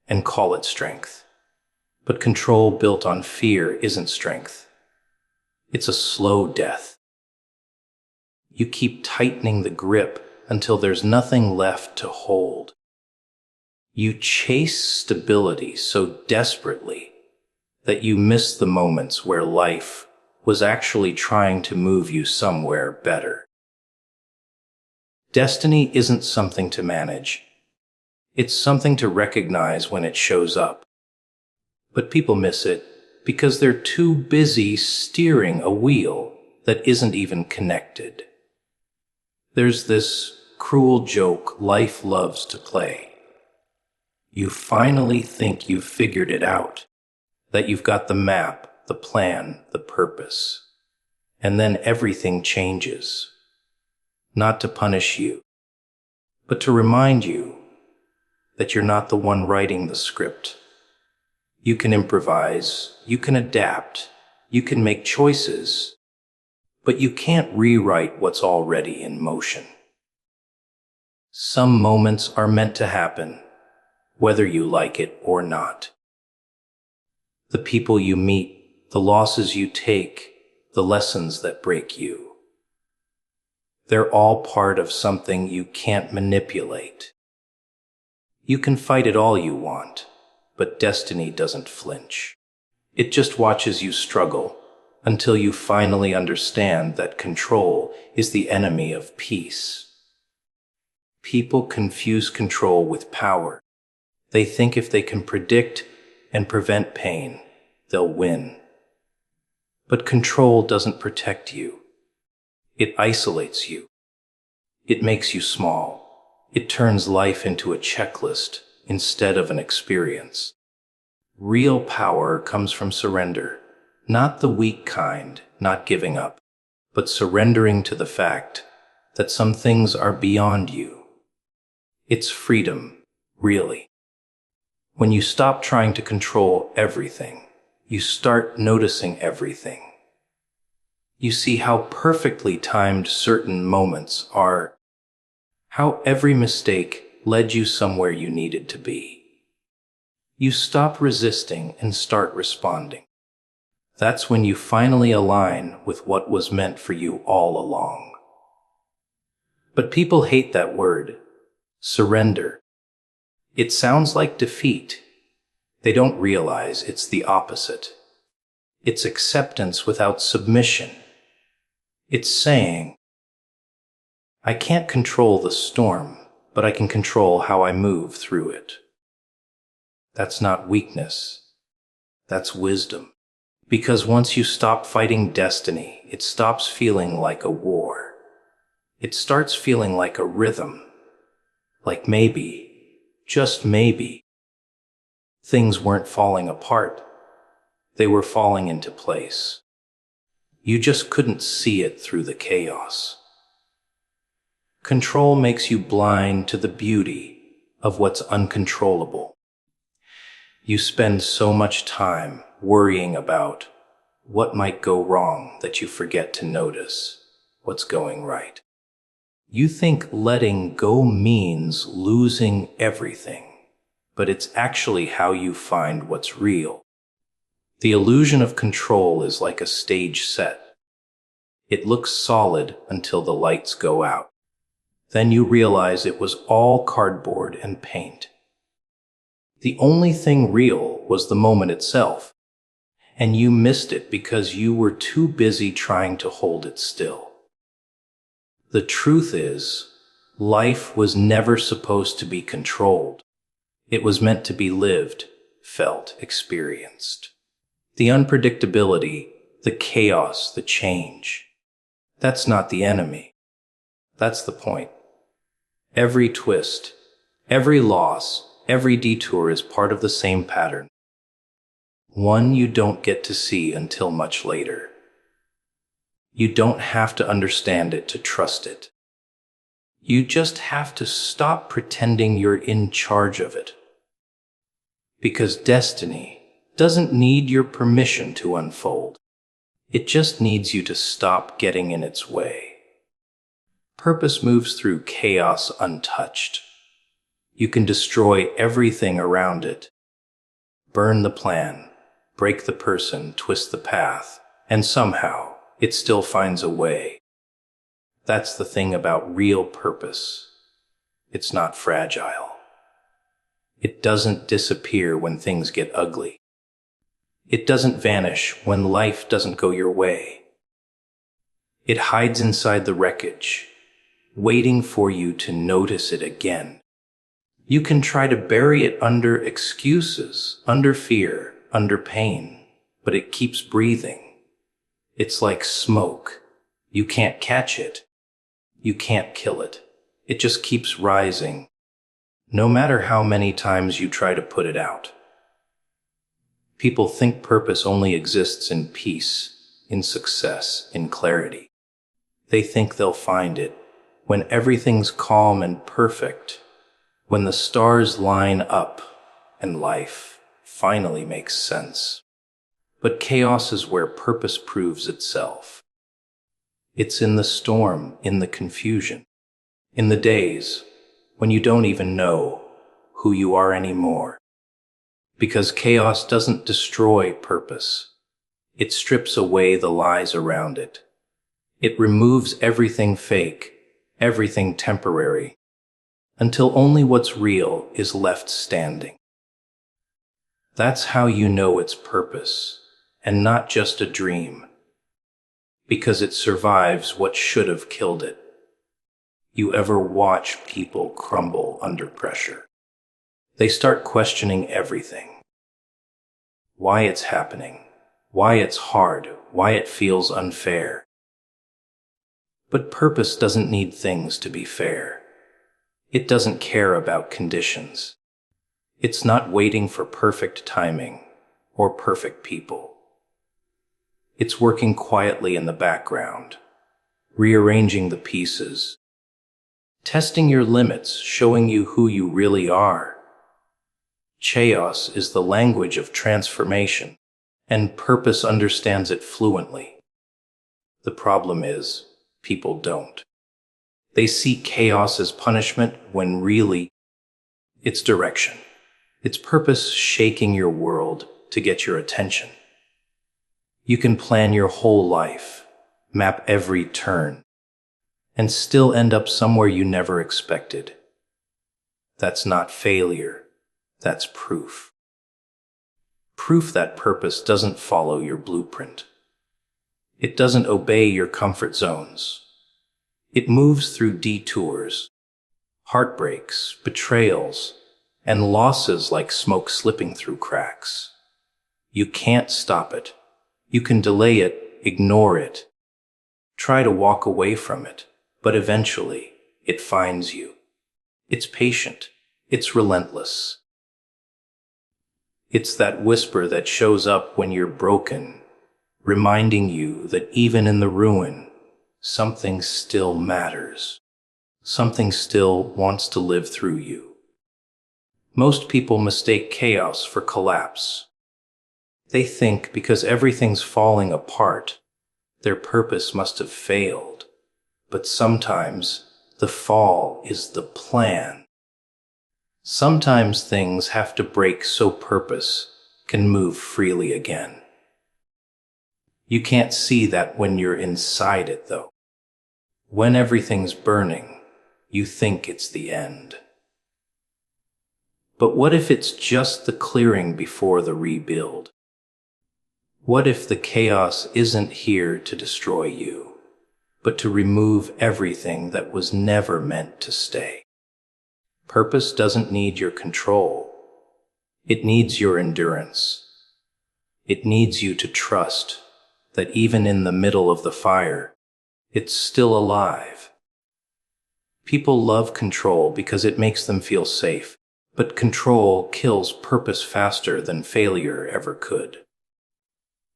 and call it strength. But control built on fear isn't strength. It's a slow death. You keep tightening the grip until there's nothing left to hold. You chase stability so desperately that you miss the moments where life was actually trying to move you somewhere better. Destiny isn't something to manage. It's something to recognize when it shows up. But people miss it because they're too busy steering a wheel that isn't even connected. There's this cruel joke life loves to play. You finally think you've figured it out, that you've got the map, the plan, the purpose. and then everything changes. Not to punish you, but to remind you that you're not the one writing the script. You can improvise, you can adapt, you can make choices, but you can't rewrite what's already in motion. Some moments are meant to happen, whether you like it or not. The people you meet, the losses you take, the lessons that break you. They're all part of something you can't manipulate. You can fight it all you want, but destiny doesn't flinch. It just watches you struggle until you finally understand that control is the enemy of peace. People confuse control with power. They think if they can predict and prevent pain, they'll win. But control doesn't protect you. It isolates you. It makes you small. It turns life into a checklist instead of an experience. Real power comes from surrender, not the weak kind, not giving up, but surrendering to the fact that some things are beyond you. It's freedom, really. When you stop trying to control everything, you start noticing everything. You see how perfectly timed certain moments are, how every mistake led you somewhere you needed to be. You stop resisting and start responding. That's when you finally align with what was meant for you all along. But people hate that word, surrender. It sounds like defeat. They don't realize it's the opposite. It's acceptance without submission. It's saying, I can't control the storm, but I can control how I move through it. That's not weakness. That's wisdom. Because once you stop fighting destiny, it stops feeling like a war. It starts feeling like a rhythm. Like maybe, just maybe, things weren't falling apart. They were falling into place. You just couldn't see it through the chaos. Control makes you blind to the beauty of what's uncontrollable. You spend so much time worrying about what might go wrong that you forget to notice what's going right. You think letting go means losing everything, but it's actually how you find what's real. The illusion of control is like a stage set. It looks solid until the lights go out. Then you realize it was all cardboard and paint. The only thing real was the moment itself, and you missed it because you were too busy trying to hold it still. The truth is, life was never supposed to be controlled. It was meant to be lived, felt, experienced. The unpredictability, the chaos, the change. That's not the enemy. That's the point. Every twist, every loss, every detour is part of the same pattern. One you don't get to see until much later. You don't have to understand it to trust it. You just have to stop pretending you're in charge of it. Because destiny doesn't need your permission to unfold. It just needs you to stop getting in its way. Purpose moves through chaos untouched. You can destroy everything around it. Burn the plan, break the person, twist the path, and somehow it still finds a way. That's the thing about real purpose. It's not fragile. It doesn't disappear when things get ugly. It doesn't vanish when life doesn't go your way. It hides inside the wreckage, waiting for you to notice it again. You can try to bury it under excuses, under fear, under pain, but it keeps breathing. It's like smoke. You can't catch it. You can't kill it. It just keeps rising, no matter how many times you try to put it out. People think purpose only exists in peace, in success, in clarity. They think they'll find it when everything's calm and perfect, when the stars line up and life finally makes sense. But chaos is where purpose proves itself. It's in the storm, in the confusion, in the days when you don't even know who you are anymore. Because chaos doesn't destroy purpose. It strips away the lies around it. It removes everything fake, everything temporary, until only what's real is left standing. That's how you know it's purpose, and not just a dream, because it survives what should have killed it. You ever watch people crumble under pressure? They start questioning everything. Why it's happening, why it's hard, why it feels unfair. But purpose doesn't need things to be fair. It doesn't care about conditions. It's not waiting for perfect timing or perfect people. It's working quietly in the background, rearranging the pieces, testing your limits, showing you who you really are. Chaos is the language of transformation, and purpose understands it fluently. The problem is, people don't. They see chaos as punishment when really it's direction. It's purpose shaking your world to get your attention. You can plan your whole life, map every turn, and still end up somewhere you never expected. That's not failure. That's proof. Proof that purpose doesn't follow your blueprint. It doesn't obey your comfort zones. It moves through detours, heartbreaks, betrayals, and losses like smoke slipping through cracks. You can't stop it. You can delay it, ignore it, try to walk away from it, but eventually it finds you. It's patient. It's relentless. It's that whisper that shows up when you're broken, reminding you that even in the ruin, something still matters. Something still wants to live through you. Most people mistake chaos for collapse. They think because everything's falling apart, their purpose must have failed. But sometimes the fall is the plan. Sometimes things have to break so purpose can move freely again. You can't see that when you're inside it, though. When everything's burning, you think it's the end. But what if it's just the clearing before the rebuild? What if the chaos isn't here to destroy you, but to remove everything that was never meant to stay? Purpose doesn't need your control. It needs your endurance. It needs you to trust that even in the middle of the fire, it's still alive. People love control because it makes them feel safe, but control kills purpose faster than failure ever could.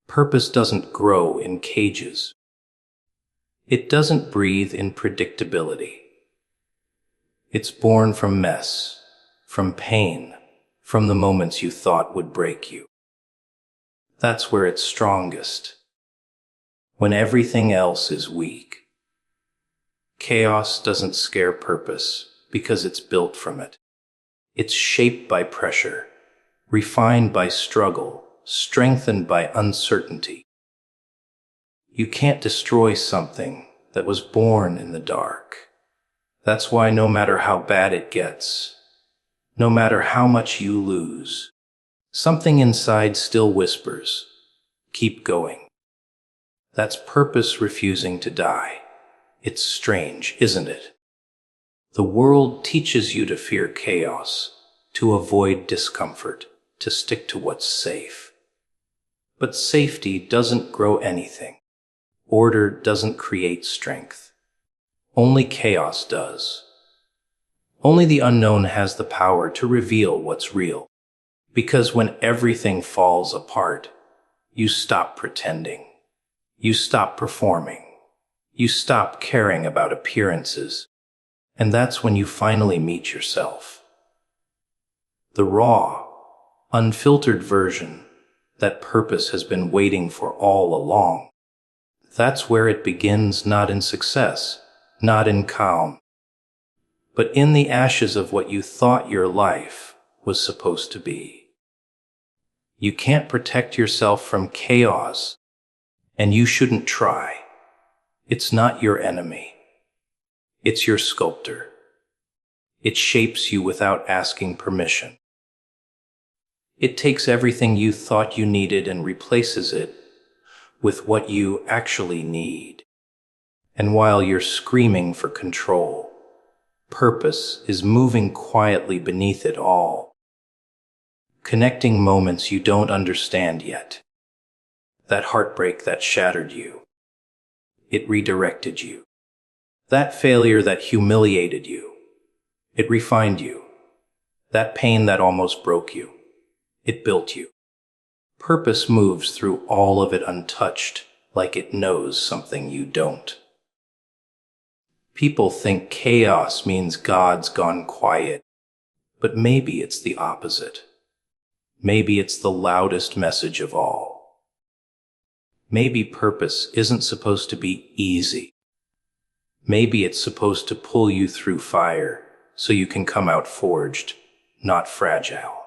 Purpose doesn't grow in cages. It doesn't breathe in predictability. It's born from mess, from pain, from the moments you thought would break you. That's where it's strongest, when everything else is weak. Chaos doesn't scare purpose because it's built from it. It's shaped by pressure, refined by struggle, strengthened by uncertainty. You can't destroy something that was born in the dark. That's why no matter how bad it gets, no matter how much you lose, something inside still whispers, keep going. That's purpose refusing to die. It's strange, isn't it? The world teaches you to fear chaos, to avoid discomfort, to stick to what's safe. But safety doesn't grow anything. Order doesn't create strength. Only chaos does. Only the unknown has the power to reveal what's real. Because when everything falls apart, you stop pretending. You stop performing. You stop caring about appearances. And that's when you finally meet yourself. The raw, unfiltered version that purpose has been waiting for all along. That's where it begins, not in success, not in calm, but in the ashes of what you thought your life was supposed to be. You can't protect yourself from chaos, and you shouldn't try. It's not your enemy. It's your sculptor. It shapes you without asking permission. It takes everything you thought you needed and replaces it with what you actually need. And while you're screaming for control, purpose is moving quietly beneath it all, connecting moments you don't understand yet. That heartbreak that shattered you. It redirected you. That failure that humiliated you. It refined you. That pain that almost broke you. It built you. Purpose moves through all of it untouched, like it knows something you don't. People think chaos means God's gone quiet, but maybe it's the opposite. Maybe it's the loudest message of all. Maybe purpose isn't supposed to be easy. Maybe it's supposed to pull you through fire so you can come out forged, not fragile.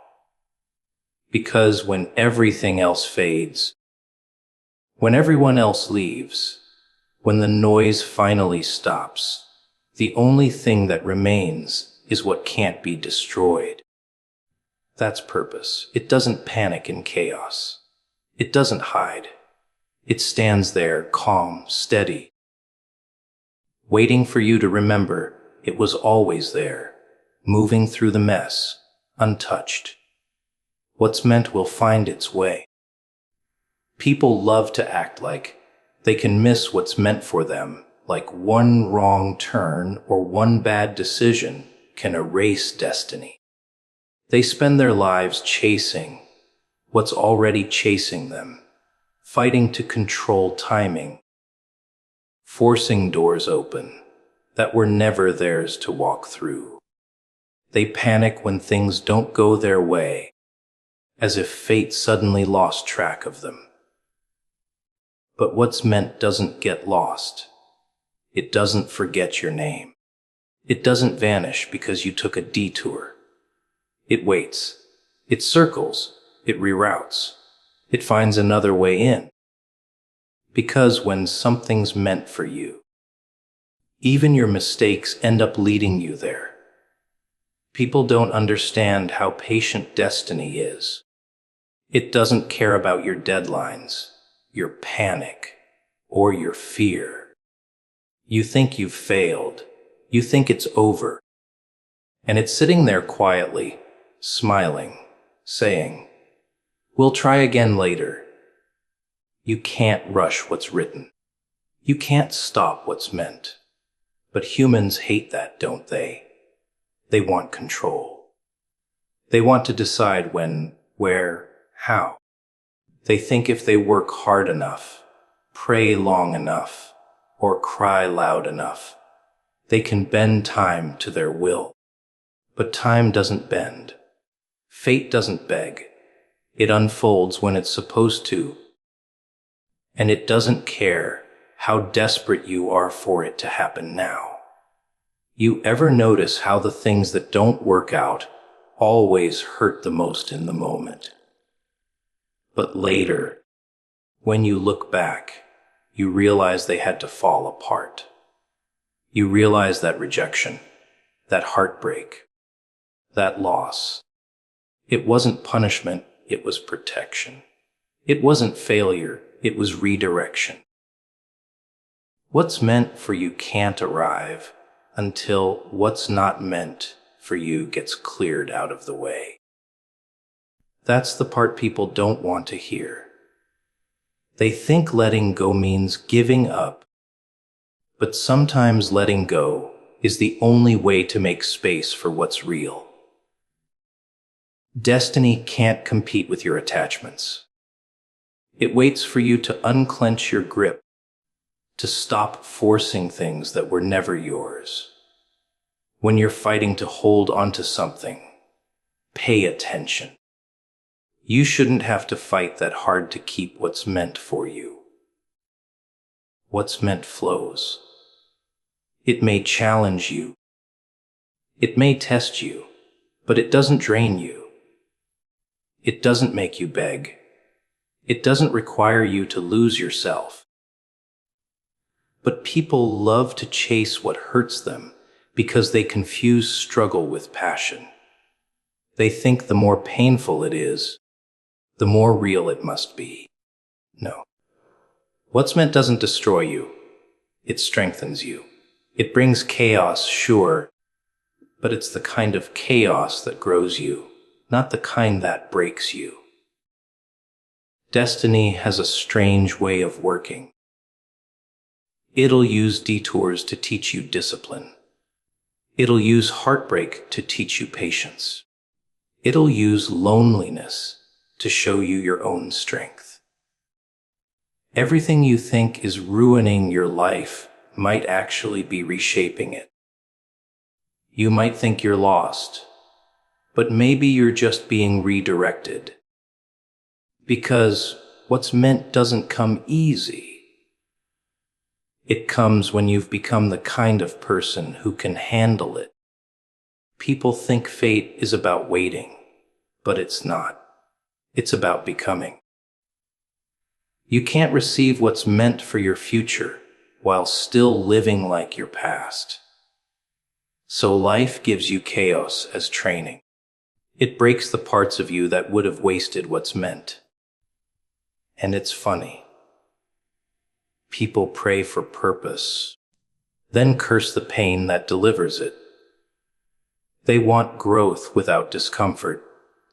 Because when everything else fades, when everyone else leaves, when the noise finally stops, the only thing that remains is what can't be destroyed. That's purpose. It doesn't panic in chaos. It doesn't hide. It stands there, calm, steady, waiting for you to remember it was always there, moving through the mess, untouched. What's meant will find its way. People love to act like they can miss what's meant for them, like one wrong turn or one bad decision can erase destiny. They spend their lives chasing what's already chasing them, fighting to control timing, forcing doors open that were never theirs to walk through. They panic when things don't go their way, as if fate suddenly lost track of them. But what's meant doesn't get lost. It doesn't forget your name. It doesn't vanish because you took a detour. It waits. It circles. It reroutes. It finds another way in. Because when something's meant for you, even your mistakes end up leading you there. People don't understand how patient destiny is. It doesn't care about your deadlines, your panic, or your fear. You think you've failed. You think it's over. And it's sitting there quietly, smiling, saying, "We'll try again later." You can't rush what's written. You can't stop what's meant. But humans hate that, don't they? They want control. They want to decide when, where, how. They think if they work hard enough, pray long enough, or cry loud enough, they can bend time to their will. But time doesn't bend. Fate doesn't beg. It unfolds when it's supposed to. And it doesn't care how desperate you are for it to happen now. You ever notice how the things that don't work out always hurt the most in the moment? But later, when you look back, you realize they had to fall apart. You realize that rejection, that heartbreak, that loss. It wasn't punishment, it was protection. It wasn't failure, it was redirection. What's meant for you can't arrive until what's not meant for you gets cleared out of the way. That's the part people don't want to hear. They think letting go means giving up, but sometimes letting go is the only way to make space for what's real. Destiny can't compete with your attachments. It waits for you to unclench your grip to stop forcing things that were never yours. When you're fighting to hold onto something, pay attention. You shouldn't have to fight that hard to keep what's meant for you. What's meant flows. It may challenge you. It may test you, but it doesn't drain you. It doesn't make you beg. It doesn't require you to lose yourself. But people love to chase what hurts them because they confuse struggle with passion. They think the more painful it is, the more real it must be. No. What's meant doesn't destroy you. It strengthens you. It brings chaos, sure, but it's the kind of chaos that grows you, not the kind that breaks you. Destiny has a strange way of working. It'll use detours to teach you discipline. It'll use heartbreak to teach you patience. It'll use loneliness to show you your own strength. Everything you think is ruining your life might actually be reshaping it. You might think you're lost, but maybe you're just being redirected. Because what's meant doesn't come easy. It comes when you've become the kind of person who can handle it. People think fate is about waiting, but it's not. It's about becoming. You can't receive what's meant for your future while still living like your past. So life gives you chaos as training. It breaks the parts of you that would have wasted what's meant. And it's funny. People pray for purpose, then curse the pain that delivers it. They want growth without discomfort,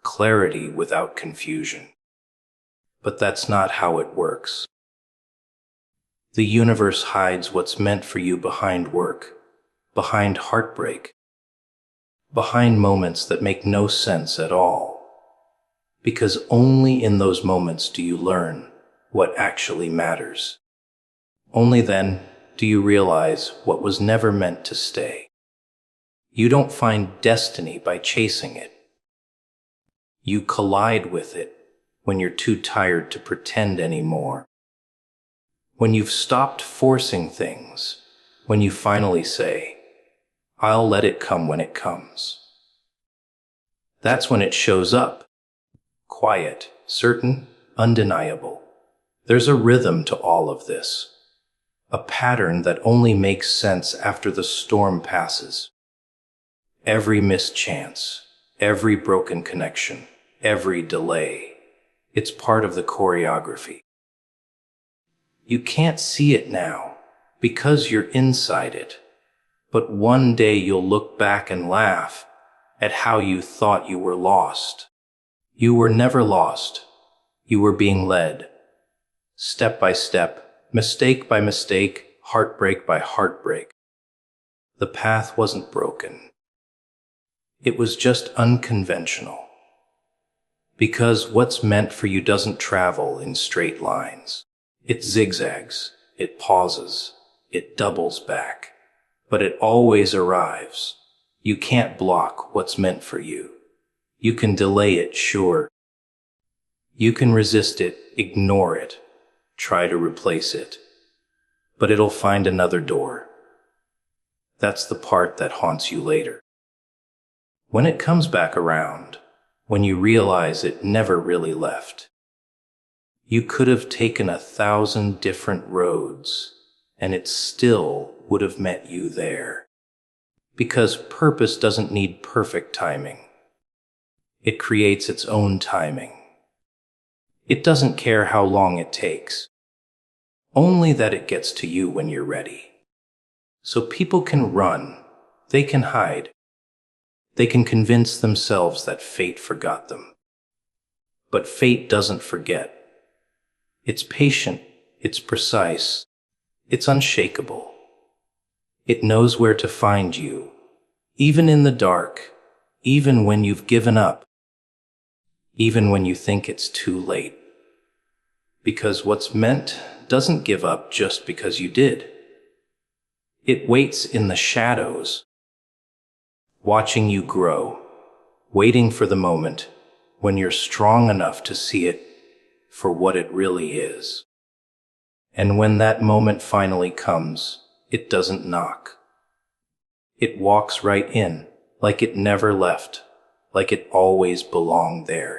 clarity without confusion. But that's not how it works. The universe hides what's meant for you behind work, behind heartbreak, behind moments that make no sense at all. Because only in those moments do you learn what actually matters. Only then do you realize what was never meant to stay. You don't find destiny by chasing it. You collide with it when you're too tired to pretend anymore. When you've stopped forcing things, when you finally say, I'll let it come when it comes. That's when it shows up. Quiet, certain, undeniable. There's a rhythm to all of this. A pattern that only makes sense after the storm passes. Every missed chance, every broken connection, every delay. It's part of the choreography. You can't see it now because you're inside it. But one day you'll look back and laugh at how you thought you were lost. You were never lost. You were being led. Step by step, mistake by mistake, heartbreak by heartbreak. The path wasn't broken. It was just unconventional. Because what's meant for you doesn't travel in straight lines. It zigzags, it pauses, it doubles back. But it always arrives. You can't block what's meant for you. You can delay it, sure. You can resist it, ignore it, try to replace it. But it'll find another door. That's the part that haunts you later. When it comes back around, when you realize it never really left. You could have taken 1,000 different roads, and it still would have met you there. Because purpose doesn't need perfect timing. It creates its own timing. It doesn't care how long it takes. Only that it gets to you when you're ready. So people can run, they can hide. They can convince themselves that fate forgot them. But fate doesn't forget. It's patient, it's precise, it's unshakable. It knows where to find you, even in the dark, even when you've given up, even when you think it's too late. Because what's meant doesn't give up just because you did. It waits in the shadows, watching you grow, waiting for the moment when you're strong enough to see it for what it really is. And when that moment finally comes, it doesn't knock. It walks right in, like it never left, like it always belonged there.